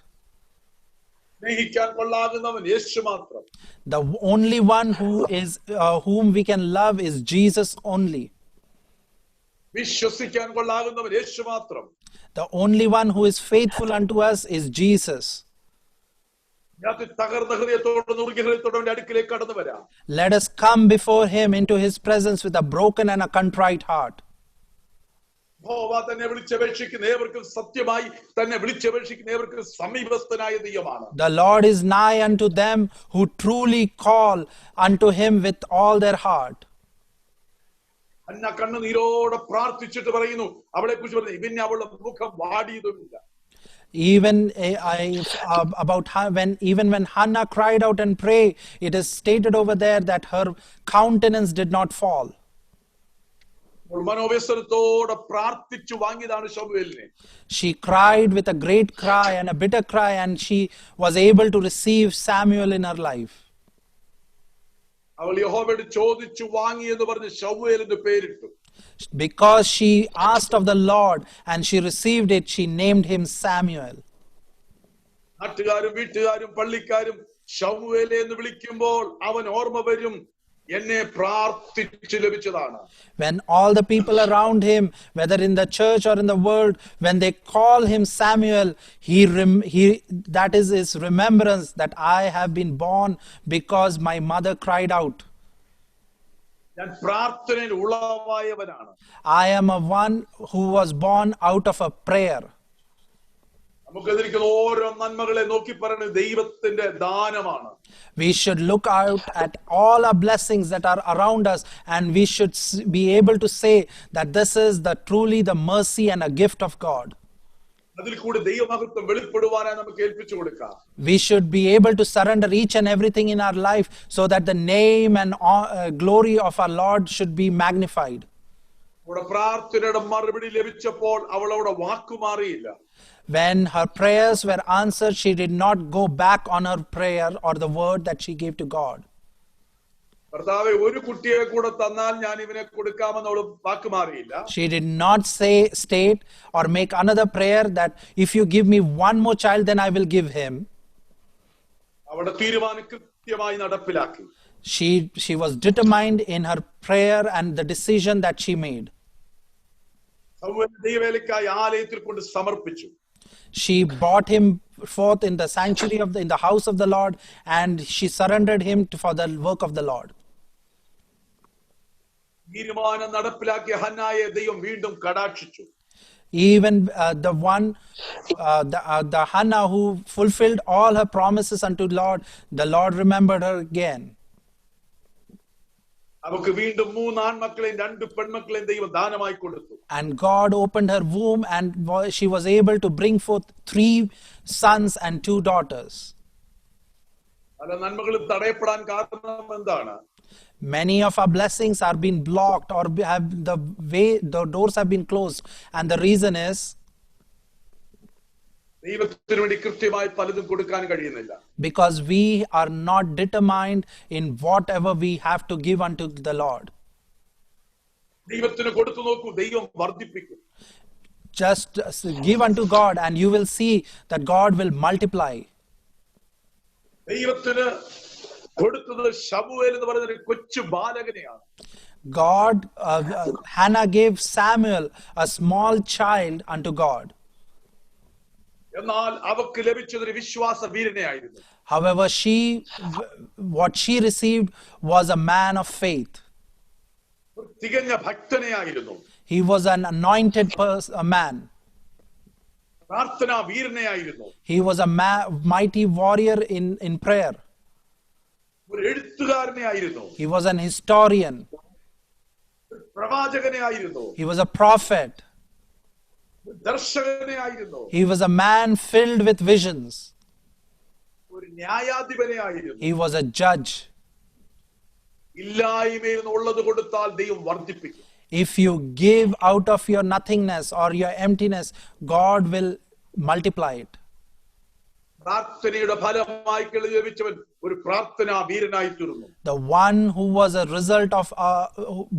സ്നേഹിക്കാൻ കൊള്ളാകുന്നവൻ യേശു മാത്രം. The only one whom we can love is Jesus only. വിശ്വസിക്കാൻ കൊള്ളാകുന്നവൻ യേശു മാത്രം. The only one who is faithful unto us is Jesus. തകർന്ന ഹൃദയത്തോടെ നുറുകിയ ഹൃദയത്തോടെ അവന്റെ അടുക്കിലേക്ക് കടന്നു വരാം. Let us come before him into his presence with a broken and a contrite heart. യഹോവ തന്നെ വിളിച്ചപേക്ഷിക്കുന്ന ഏവർക്കും സത്യമായി തന്നെ വിളിച്ചപേക്ഷിക്കുന്ന ഏവർക്കും സമീപസ്ഥനായ ദൈവമാണ്. The Lord is nigh unto them who truly call unto him with all their heart. അന്ന കണ്ണുനീരോടെ പ്രാർത്ഥിച്ചിട്ട് പറയുന്നു, അവളെ കുറിച്ച് പറഞ്ഞു, പിന്നെ അവളുടെ മുഖം വാടിയതുമില്ല. Even when Hannah cried out and prayed, it is stated over there that her countenance did not fall. മനോവ്യസനത്തോടെ പ്രാർത്ഥിച്ചു വാങ്ങിയതാണ് ശമൂവേലിനെ. She cried with a great cry and a bitter cry, and she was able to receive Samuel in her life. അവൾ യഹോവയോട് ചോദിച്ചു വാങ്ങി എന്ന് പറഞ്ഞ് ശമൂവേൽ എന്ന് പേരിട്ടു. Because she asked of the Lord and she received it, she named him Samuel. നാട്ടുകാരും വീട്ടുകാരും പള്ളിക്കാരും ശമൂവേലെ എന്ന് വിളിക്കുമ്പോൾ അവൻ ഓർമ്മ വരും, എന്നെ പ്രാർത്ഥിച്ചു ലഭിച്ചതാണ്. When all the people around him, whether in the church or in the world, when they call him Samuel, that is his remembrance that I have been born because my mother cried out. ഞാൻ പ്രാർത്ഥനയിൽ ഉളവായവനാണ്. I am a one who was born out of a prayer. നമുക്കെതിരിക്കുന്ന ഓരോ നന്മകളെ നോക്കി പറയുന്നത് ദൈവത്തിന്റെ ദാനമാണ്. We should look out at all our blessings that are around us, and we should be able to say that this is truly the mercy and a gift of God. അതിൽ കൂടി ദൈവമഹത്വം വെളിപ്പെടുവാനായി നമുക്ക് ഏൽപ്പിച്ചു കൊടുക്കാം. We should be able to surrender each and everything in our life so that the name and glory of our Lord should be magnified. അവളുടെ പ്രാർത്ഥനയുടെ മറുപടി ലഭിച്ചപ്പോൾ അവളവിടെ വാക്കുമാറിയില്ല. When her prayers were answered, she did not go back on her prayer or the word that she gave to God. കർത്താവേ, ഒരു കുട്ടിയെ കൂടെ തന്നാൽ ഞാൻ ഇവനെ കൊടുക്കാമെന്ന് അവൾ വാക്കുമാറിയില്ല. She did not state or make another prayer that if you give me one more child, then I will give him. അവളുടെ തീരുമാനം കൃത്യമായി നടപ്പിലാക്കി. She was determined in her prayer and the decision that she made. ദൈവവേലയ്ക്കായി ആലയത്തിൽ കൊണ്ട് സമർപ്പിച്ചു. She brought him forth in the sanctuary in the house of the Lord, and she surrendered him for the work of the Lord. തീരുമാനം നടപ്പിലാക്കിയ ഹന്നായെ ദൈവം വീണ്ടും കടാക്ഷിച്ചു. Even the Hannah who fulfilled all her promises unto the Lord remembered her again. അവൾക്ക് വീണ്ടും 3 ആൺമക്കളെയും 2 പെൺമക്കളെയും ദൈവം ദാനമായി കൊടുത്തു. And God opened her womb, and she was able to bring forth 3 sons and 2 daughters. പല നന്മകളും തടയപ്പെടാൻ കാരണം എന്താണ്? Many of our blessings are being blocked, or the doors have been closed, and the reason is ദൈവത്തിനു വേണ്ടി കൃത്യമായി പലതും കൊടുക്കാൻ കഴിയുന്നില്ല. because we are not determined in whatever we have to give unto the Lord. ദൈവത്തിന് കൊടുത്തു നോക്കൂ, ദൈവം വർദ്ധിപ്പിക്കും. Just give unto God, and you will see that God will multiply. ദൈവത്തിന് കൊടുത്തത് ശമൂവേൽ എന്ന് പറയുന്ന ഒരു കൊച്ചു ബാലകനെയാണ്. Hannah gave Samuel, a small child, unto God. എന്നാൽ അവൾക്ക് ലഭിച്ചതൊരു വിശ്വാസ വീരനെയായിരുന്നു. However, what she received was a man of faith. തികഞ്ഞ ഭക്തനെയായിരുന്നു. He was an anointed man. പ്രാർത്ഥനാ വീരനെയായിരുന്നു. He was a mighty warrior in prayer. ഒരു എഴുത്തുകാരനെയായിരുന്നു. He was an historian. പ്രവാചകനെയായിരുന്നു. He was a prophet. ദർശകനെയായിരുന്നു. He was a man filled with visions. ഒരു ന്യായാധിപനെയായിരുന്നു. He was a judge. ഇല്ലായ്മയിൽ നിന്ന് ഉള്ളത് കൊടുത്താൽ ദൈവം വർദ്ധിപ്പിക്കും. If you give out of your nothingness or your emptiness, God will multiply it. പ്രാർത്ഥനയുടെ ഫലമായി കിളി ലഭിച്ചവൻ ഒരു പ്രാർത്ഥനാ വീരനായി തീർന്നു. The one who was a result of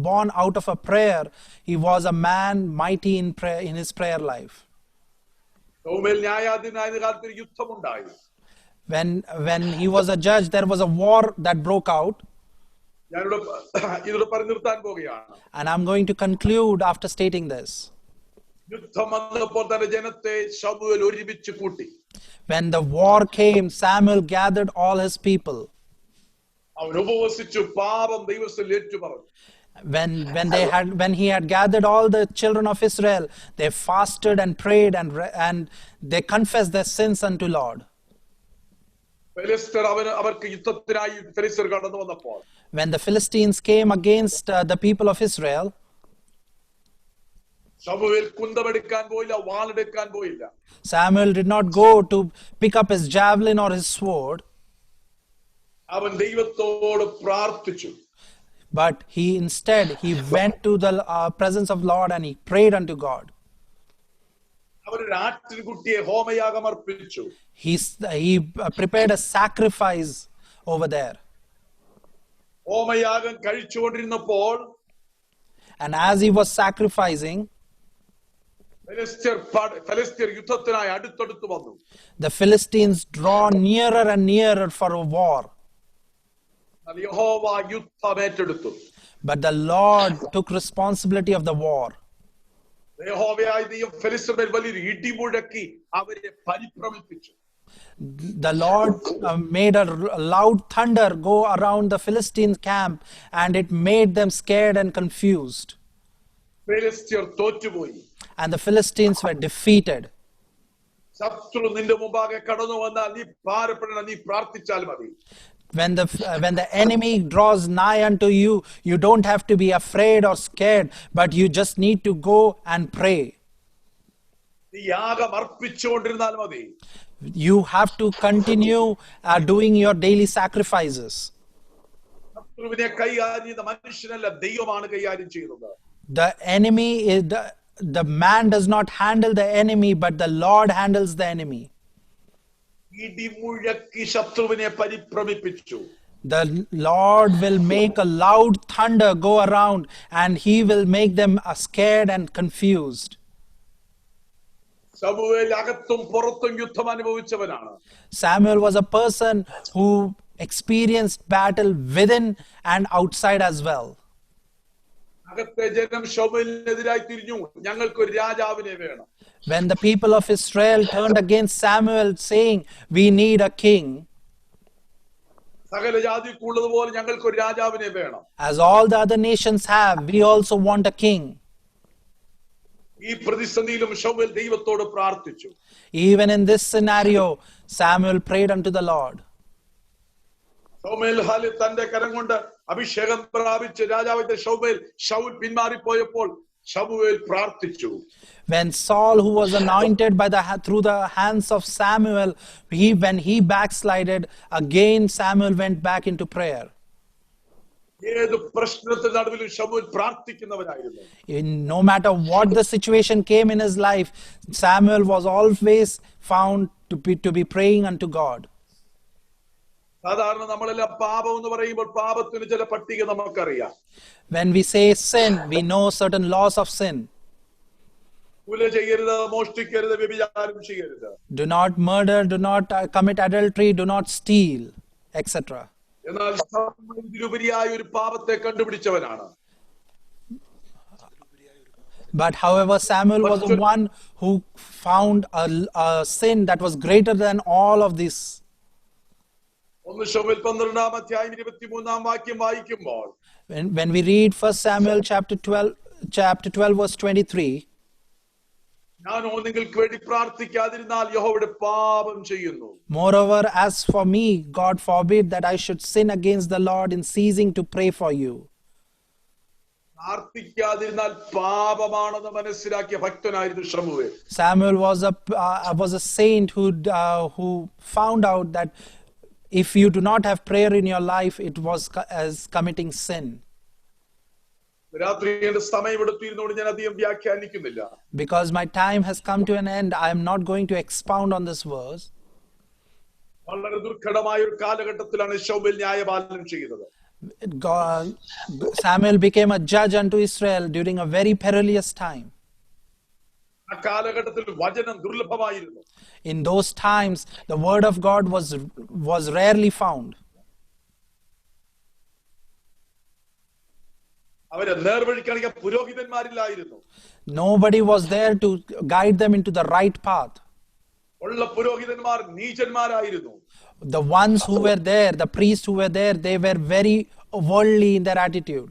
born out of a prayer, he was a man mighty in prayer, in his prayer life. ശമൂവേൽ ന്യായാധിപനായ കാലത്ത് യുദ്ധമുണ്ടായി. When he was a judge, there was a war that broke out. ഞാനിവിടെ പറഞ്ഞു നിർത്താൻ പോവുകയാണ്. And I'm going to conclude after stating this. യുദ്ധം വന്നപ്പോൾ തന്റെ ജനത്തെ ശമൂവേൽ ഒരുമിച്ച് കൂട്ടി. When the war came, Samuel gathered all his people. അവൻ ഉപവസിച്ചു പാപം ദൈവത്തിൽ ഏറ്റുപറഞ്ഞു. When he had gathered all the children of Israel, they fasted and prayed and they confessed their sins unto Lord. അവർക്ക് യുദ്ധത്തിനായി ഫെലിസ്ത്യർ കടന്നു വന്നപ്പോൾ, when the Philistines came against the people of Israel, ശമൂവേൽ കുന്തമെടുക്കാൻ പോയില്ല, വാളെടുക്കാൻ പോയില്ല. Samuel did not go to pick up his javelin or his sword. അവൻ ദൈവത്തോട് പ്രാർത്ഥിച്ചു. But he went to the presence of Lord and he prayed unto God. അവൻ ഒരു ആട്ടിൻകുട്ടിയെ ഹോമയാഗം അർപ്പിച്ചു. He prepared a sacrifice over there. ഹോമയാഗം കഴിച്ചുകൊണ്ടിരുന്നപ്പോൾ, and as he was sacrificing, ഫെലിസ്ത്യർ യുദ്ധത്തിനായി അടുത്തടുത്ത് വന്നു. The Philistines draw nearer and nearer for a war. യഹോവ യുദ്ധം ഏറ്റെടുത്തു. But the Lord took responsibility of the war. യഹോവയായ ദൈവം ഫെലിസ്ത്യരുടെ വലിയൊരു ഇടിമുഴക്കി അവരെ പരിഭ്രമിപ്പിച്ചു. The Lord made a loud thunder go around the Philistine camp, and it made them scared and confused. ഫെലിസ്ത്യർ തോറ്റുപോയി. And the Philistines were defeated. ശത്രു നിന്റെ മുമ്പാകെ കടന്നു വന്നാൽ നീ ഭാരപ്പെടണം, നീ പ്രാർത്ഥിച്ചാൽ മതി. When the enemy draws nigh unto you, you don't have to be afraid or scared, but you just need to go and pray. നീ യാഗം അർപ്പിച്ചുകൊണ്ടിരുന്നാൽ മതി. You have to continue doing your daily sacrifices. ശത്രുവിനെ കൈകാര്യം ചെയ്യുന്ന മനുഷ്യനല്ല, ദൈവമാണ് കൈകാര്യം ചെയ്യുന്നത്. The enemy is the man does not handle the enemy, but the Lord handles the enemy. ഇടിമുഴക്കി ശത്രുവിനെ പരിഭ്രമിപ്പിച്ചു. The Lord will make a loud thunder go around, and he will make them scared and confused. ശമൂവേൽ അകത്തും പുറത്തും യുദ്ധം അനുഭവിച്ചവനാണ്. Samuel was a person who experienced battle within and outside as well. അകത്തെ ജനം ശമൂവേലിനെതിരായി തിരിഞ്ഞു, ഞങ്ങൾക്കൊരു രാജാവിനെ വേണം. When the people of Israel turned against Samuel, saying, "We need a king," സകല ജാതിക്കുള്ളതുപോലെ ഞങ്ങൾക്കൊരു രാജാവിനെ വേണം. as all the other nations have, we also want a king. ഈ പ്രതിസന്ധിയിലും ശമൂവേൽ ദൈവത്തോട് പ്രാർത്ഥിച്ചു. Even in this scenario, Samuel prayed unto the Lord. ശമൂവേൽ തന്റെ കരം കൊണ്ട് അഭിഷേകം പ്രാപിച്ച് രാജാവിന്റെ ശൗൽ പിന്മാറിപ്പോയപ്പോൾ ശമൂവേൽ പ്രാർത്ഥിച്ചു. When Saul, who was anointed through the hands of Samuel, when he backslided, again Samuel went back into prayer. ഏത് പ്രശ്നത്തിന്റെ നടുവിലും ശമൂവേൽ പ്രാർത്ഥിക്കുന്നവനായിരുന്നു. No matter what the situation came in his life, Samuel was always found to be praying unto God. സാധാരണ നമ്മളെല്ലാം പാപം എന്ന് പറയുമ്പോൾ പാപത്തിന് ചില പട്ടിക നമുക്കറിയാം. When we say sin, we know certain laws of sin. കൊല ചെയ്യരുത്, മോഷ്ടിക്കരുത്, വ്യഭിചാരം ചെയ്യരുത്. Do not murder, do not commit adultery, do not steal, etc. എന്നാൽ ഇതിലുപരിയായ ഒരു പാപത്തെ കണ്ടുപിടിച്ചവനാണ്. But however, Samuel was the one who found a sin that was greater than all of this. ഒന്ന് ശമൂവേൽ 12-ാം അധ്യായം 23-ാം വാക്യം വായിക്കുമ്പോൾ, When we read 1 Samuel chapter 12 verse 23, ഞാനോ നിങ്ങൾക്ക് വേണ്ടി പ്രാർത്ഥിക്കാതിരുന്നാൽ യഹോവയുടെ പാപം ചെയ്യുന്നു. moreover, as for me, God forbid that I should sin against the Lord in ceasing to pray for you. പ്രാർത്ഥിക്കാതിരുന്നാൽ പാപമാണെന്ന് മനസ്സിലാക്കിയ ഭക്തനായിരുന്നു ശമൂവേൽ. Samuel was a saint who found out that if you do not have prayer in your life, it was as committing sin. രാത്രി എന്റെ സമയം എടുത്തിരുന്നോണ്ട് ഞാൻ അധികം വ്യാഖ്യാനിക്കുന്നില്ല. Because my time has come to an end, I am not going to expound on this verse. വളരെ ദുർഘടമായ ഒരു കാലഘട്ടത്തിലാണ് ശമൂവേൽ ന്യായപാലനം ചെയ്തത്. Samuel became a judge unto Israel during a very perilous time. ആ കാലഘട്ടത്തിൽ വചനം ദുർലഭമായിരുന്നു. In those times, the word of God was rarely found. അവരെ നേർവഴി കാണിക്കാൻ പുരോഹിതന്മാരില്ലായിരുന്നു. Nobody was there to guide them into the right path. ഉള്ള പുരോഹിതന്മാർ നീചന്മാരായിരുന്നു. The ones who were there, the priests who were there, they were very worldly in their attitude.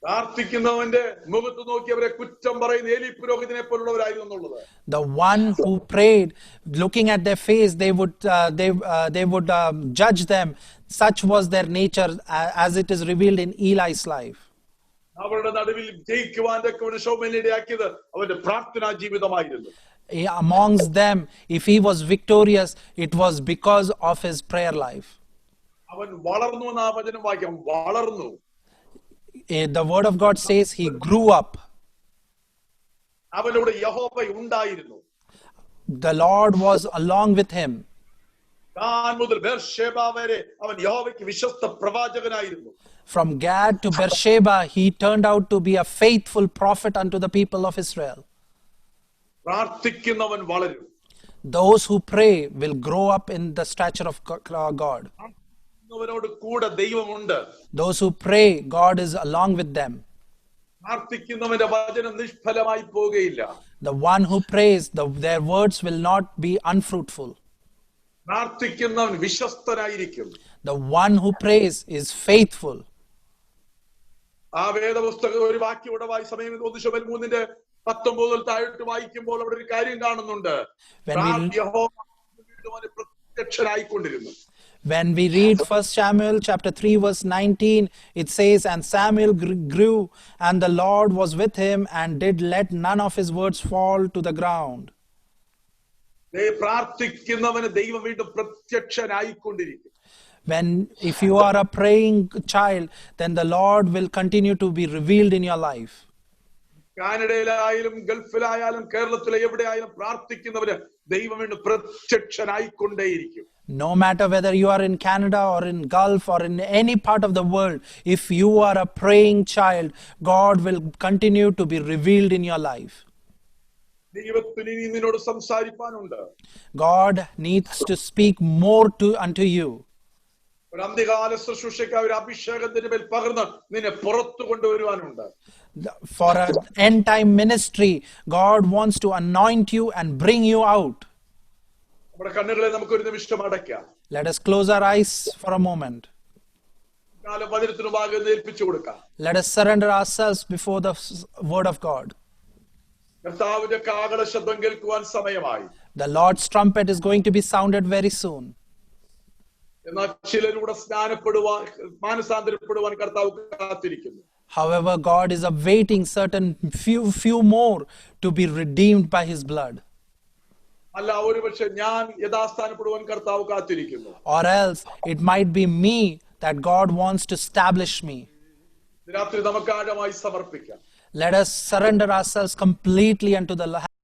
പ്രാർത്ഥിക്കുന്നവന്റെ മുഖത്ത് നോക്കി അവരെ കുറ്റം പറയുന്ന ഏലി പുരോഹിതനെ പോലുള്ളവരായിരുന്നു എന്നുള്ളത്. The one who prayed, looking at their face, they would judge them. Such was their nature, as it is revealed in Eli's life. അവരുടെ നടുവിൽ ജയിക്കുവാൻ ശമൂവേലിനെ ഇടയാക്കിയത് അവന്റെ പ്രാർത്ഥനാ ജീവിതമായിരുന്നു. Amongst them, if he was victorious, it was because of his prayer life. അവൻ വളർന്നു എന്ന് ആ വചനം വാക്യം, വളർന്നു. The word of God says he grew up. അവനോട് യഹോവ ഉണ്ടായിരുന്നു. The Lord was along with him. താൻ മുതൽ ബേർശേബ വരെ അവൻ യഹോവയ്ക്ക് വിശ്വസ്ത പ്രവാചകനായിരുന്നു. From Gad to Beersheba, he turned out to be a faithful prophet unto the people of Israel. പ്രാർത്ഥിക്കുന്നവൻ വളരും. Those who pray will grow up in the stature of God. പ്രാർത്ഥിക്കുന്നവനോട് കൂടെ ദൈവമുണ്ട്. Those who pray, God is along with them. പ്രാർത്ഥിക്കുന്നവന്റെ വചനം നിഷ്ഫലമായി പോകുകയില്ല. The one who prays, their words will not be unfruitful. പ്രാർത്ഥിക്കുന്നവൻ വിശ്വസ്തനായിരിക്കും. The one who prays is faithful. ആ വേദപുസ്തകം ഒരു വാക്യം ഇവിടെ സമയം 1 ശമൂവേൽ 3-ന്റെ 19 മുതൽ താഴോട്ട് വായിക്കുമ്പോൾ അവിടെ ഒരു കാര്യം കാണുന്നുണ്ട്. യഹോവ വീണ്ടും അവന് പ്രത്യക്ഷനായിക്കൊണ്ടിരുന്നു. When we read 1 Samuel chapter 3 verse 19, it says, and Samuel grew, and the Lord was with him, and did let none of his words fall to the ground. പ്രാർത്ഥിക്കുന്നവന് ദൈവം വീണ്ടും പ്രത്യക്ഷനായിക്കൊണ്ടിരിക്കും. If you are a praying child, then the Lord will continue to be revealed in your life. കാനഡയിലായാലും ഗൾഫിലായാലും കേരളത്തിലെ എവിടെയായാലും പ്രാർത്ഥിക്കുന്നവന് ദൈവം വീണ്ടും പ്രത്യക്ഷനായിക്കൊണ്ടേയിരിക്കും. No matter whether you are in Canada or in Gulf or in any part of the world, if you are a praying child, God will continue to be revealed in your life. God needs to speak more unto you. For an end time ministry, God wants to anoint you and bring you out. Let us close our eyes for a moment. Let us surrender ourselves before the word of God. The Lord's trumpet is going to be sounded very soon. However, God is awaiting certain few more to be redeemed by his blood. Or else it might be me that God wants to establish me. Let us surrender ourselves completely unto the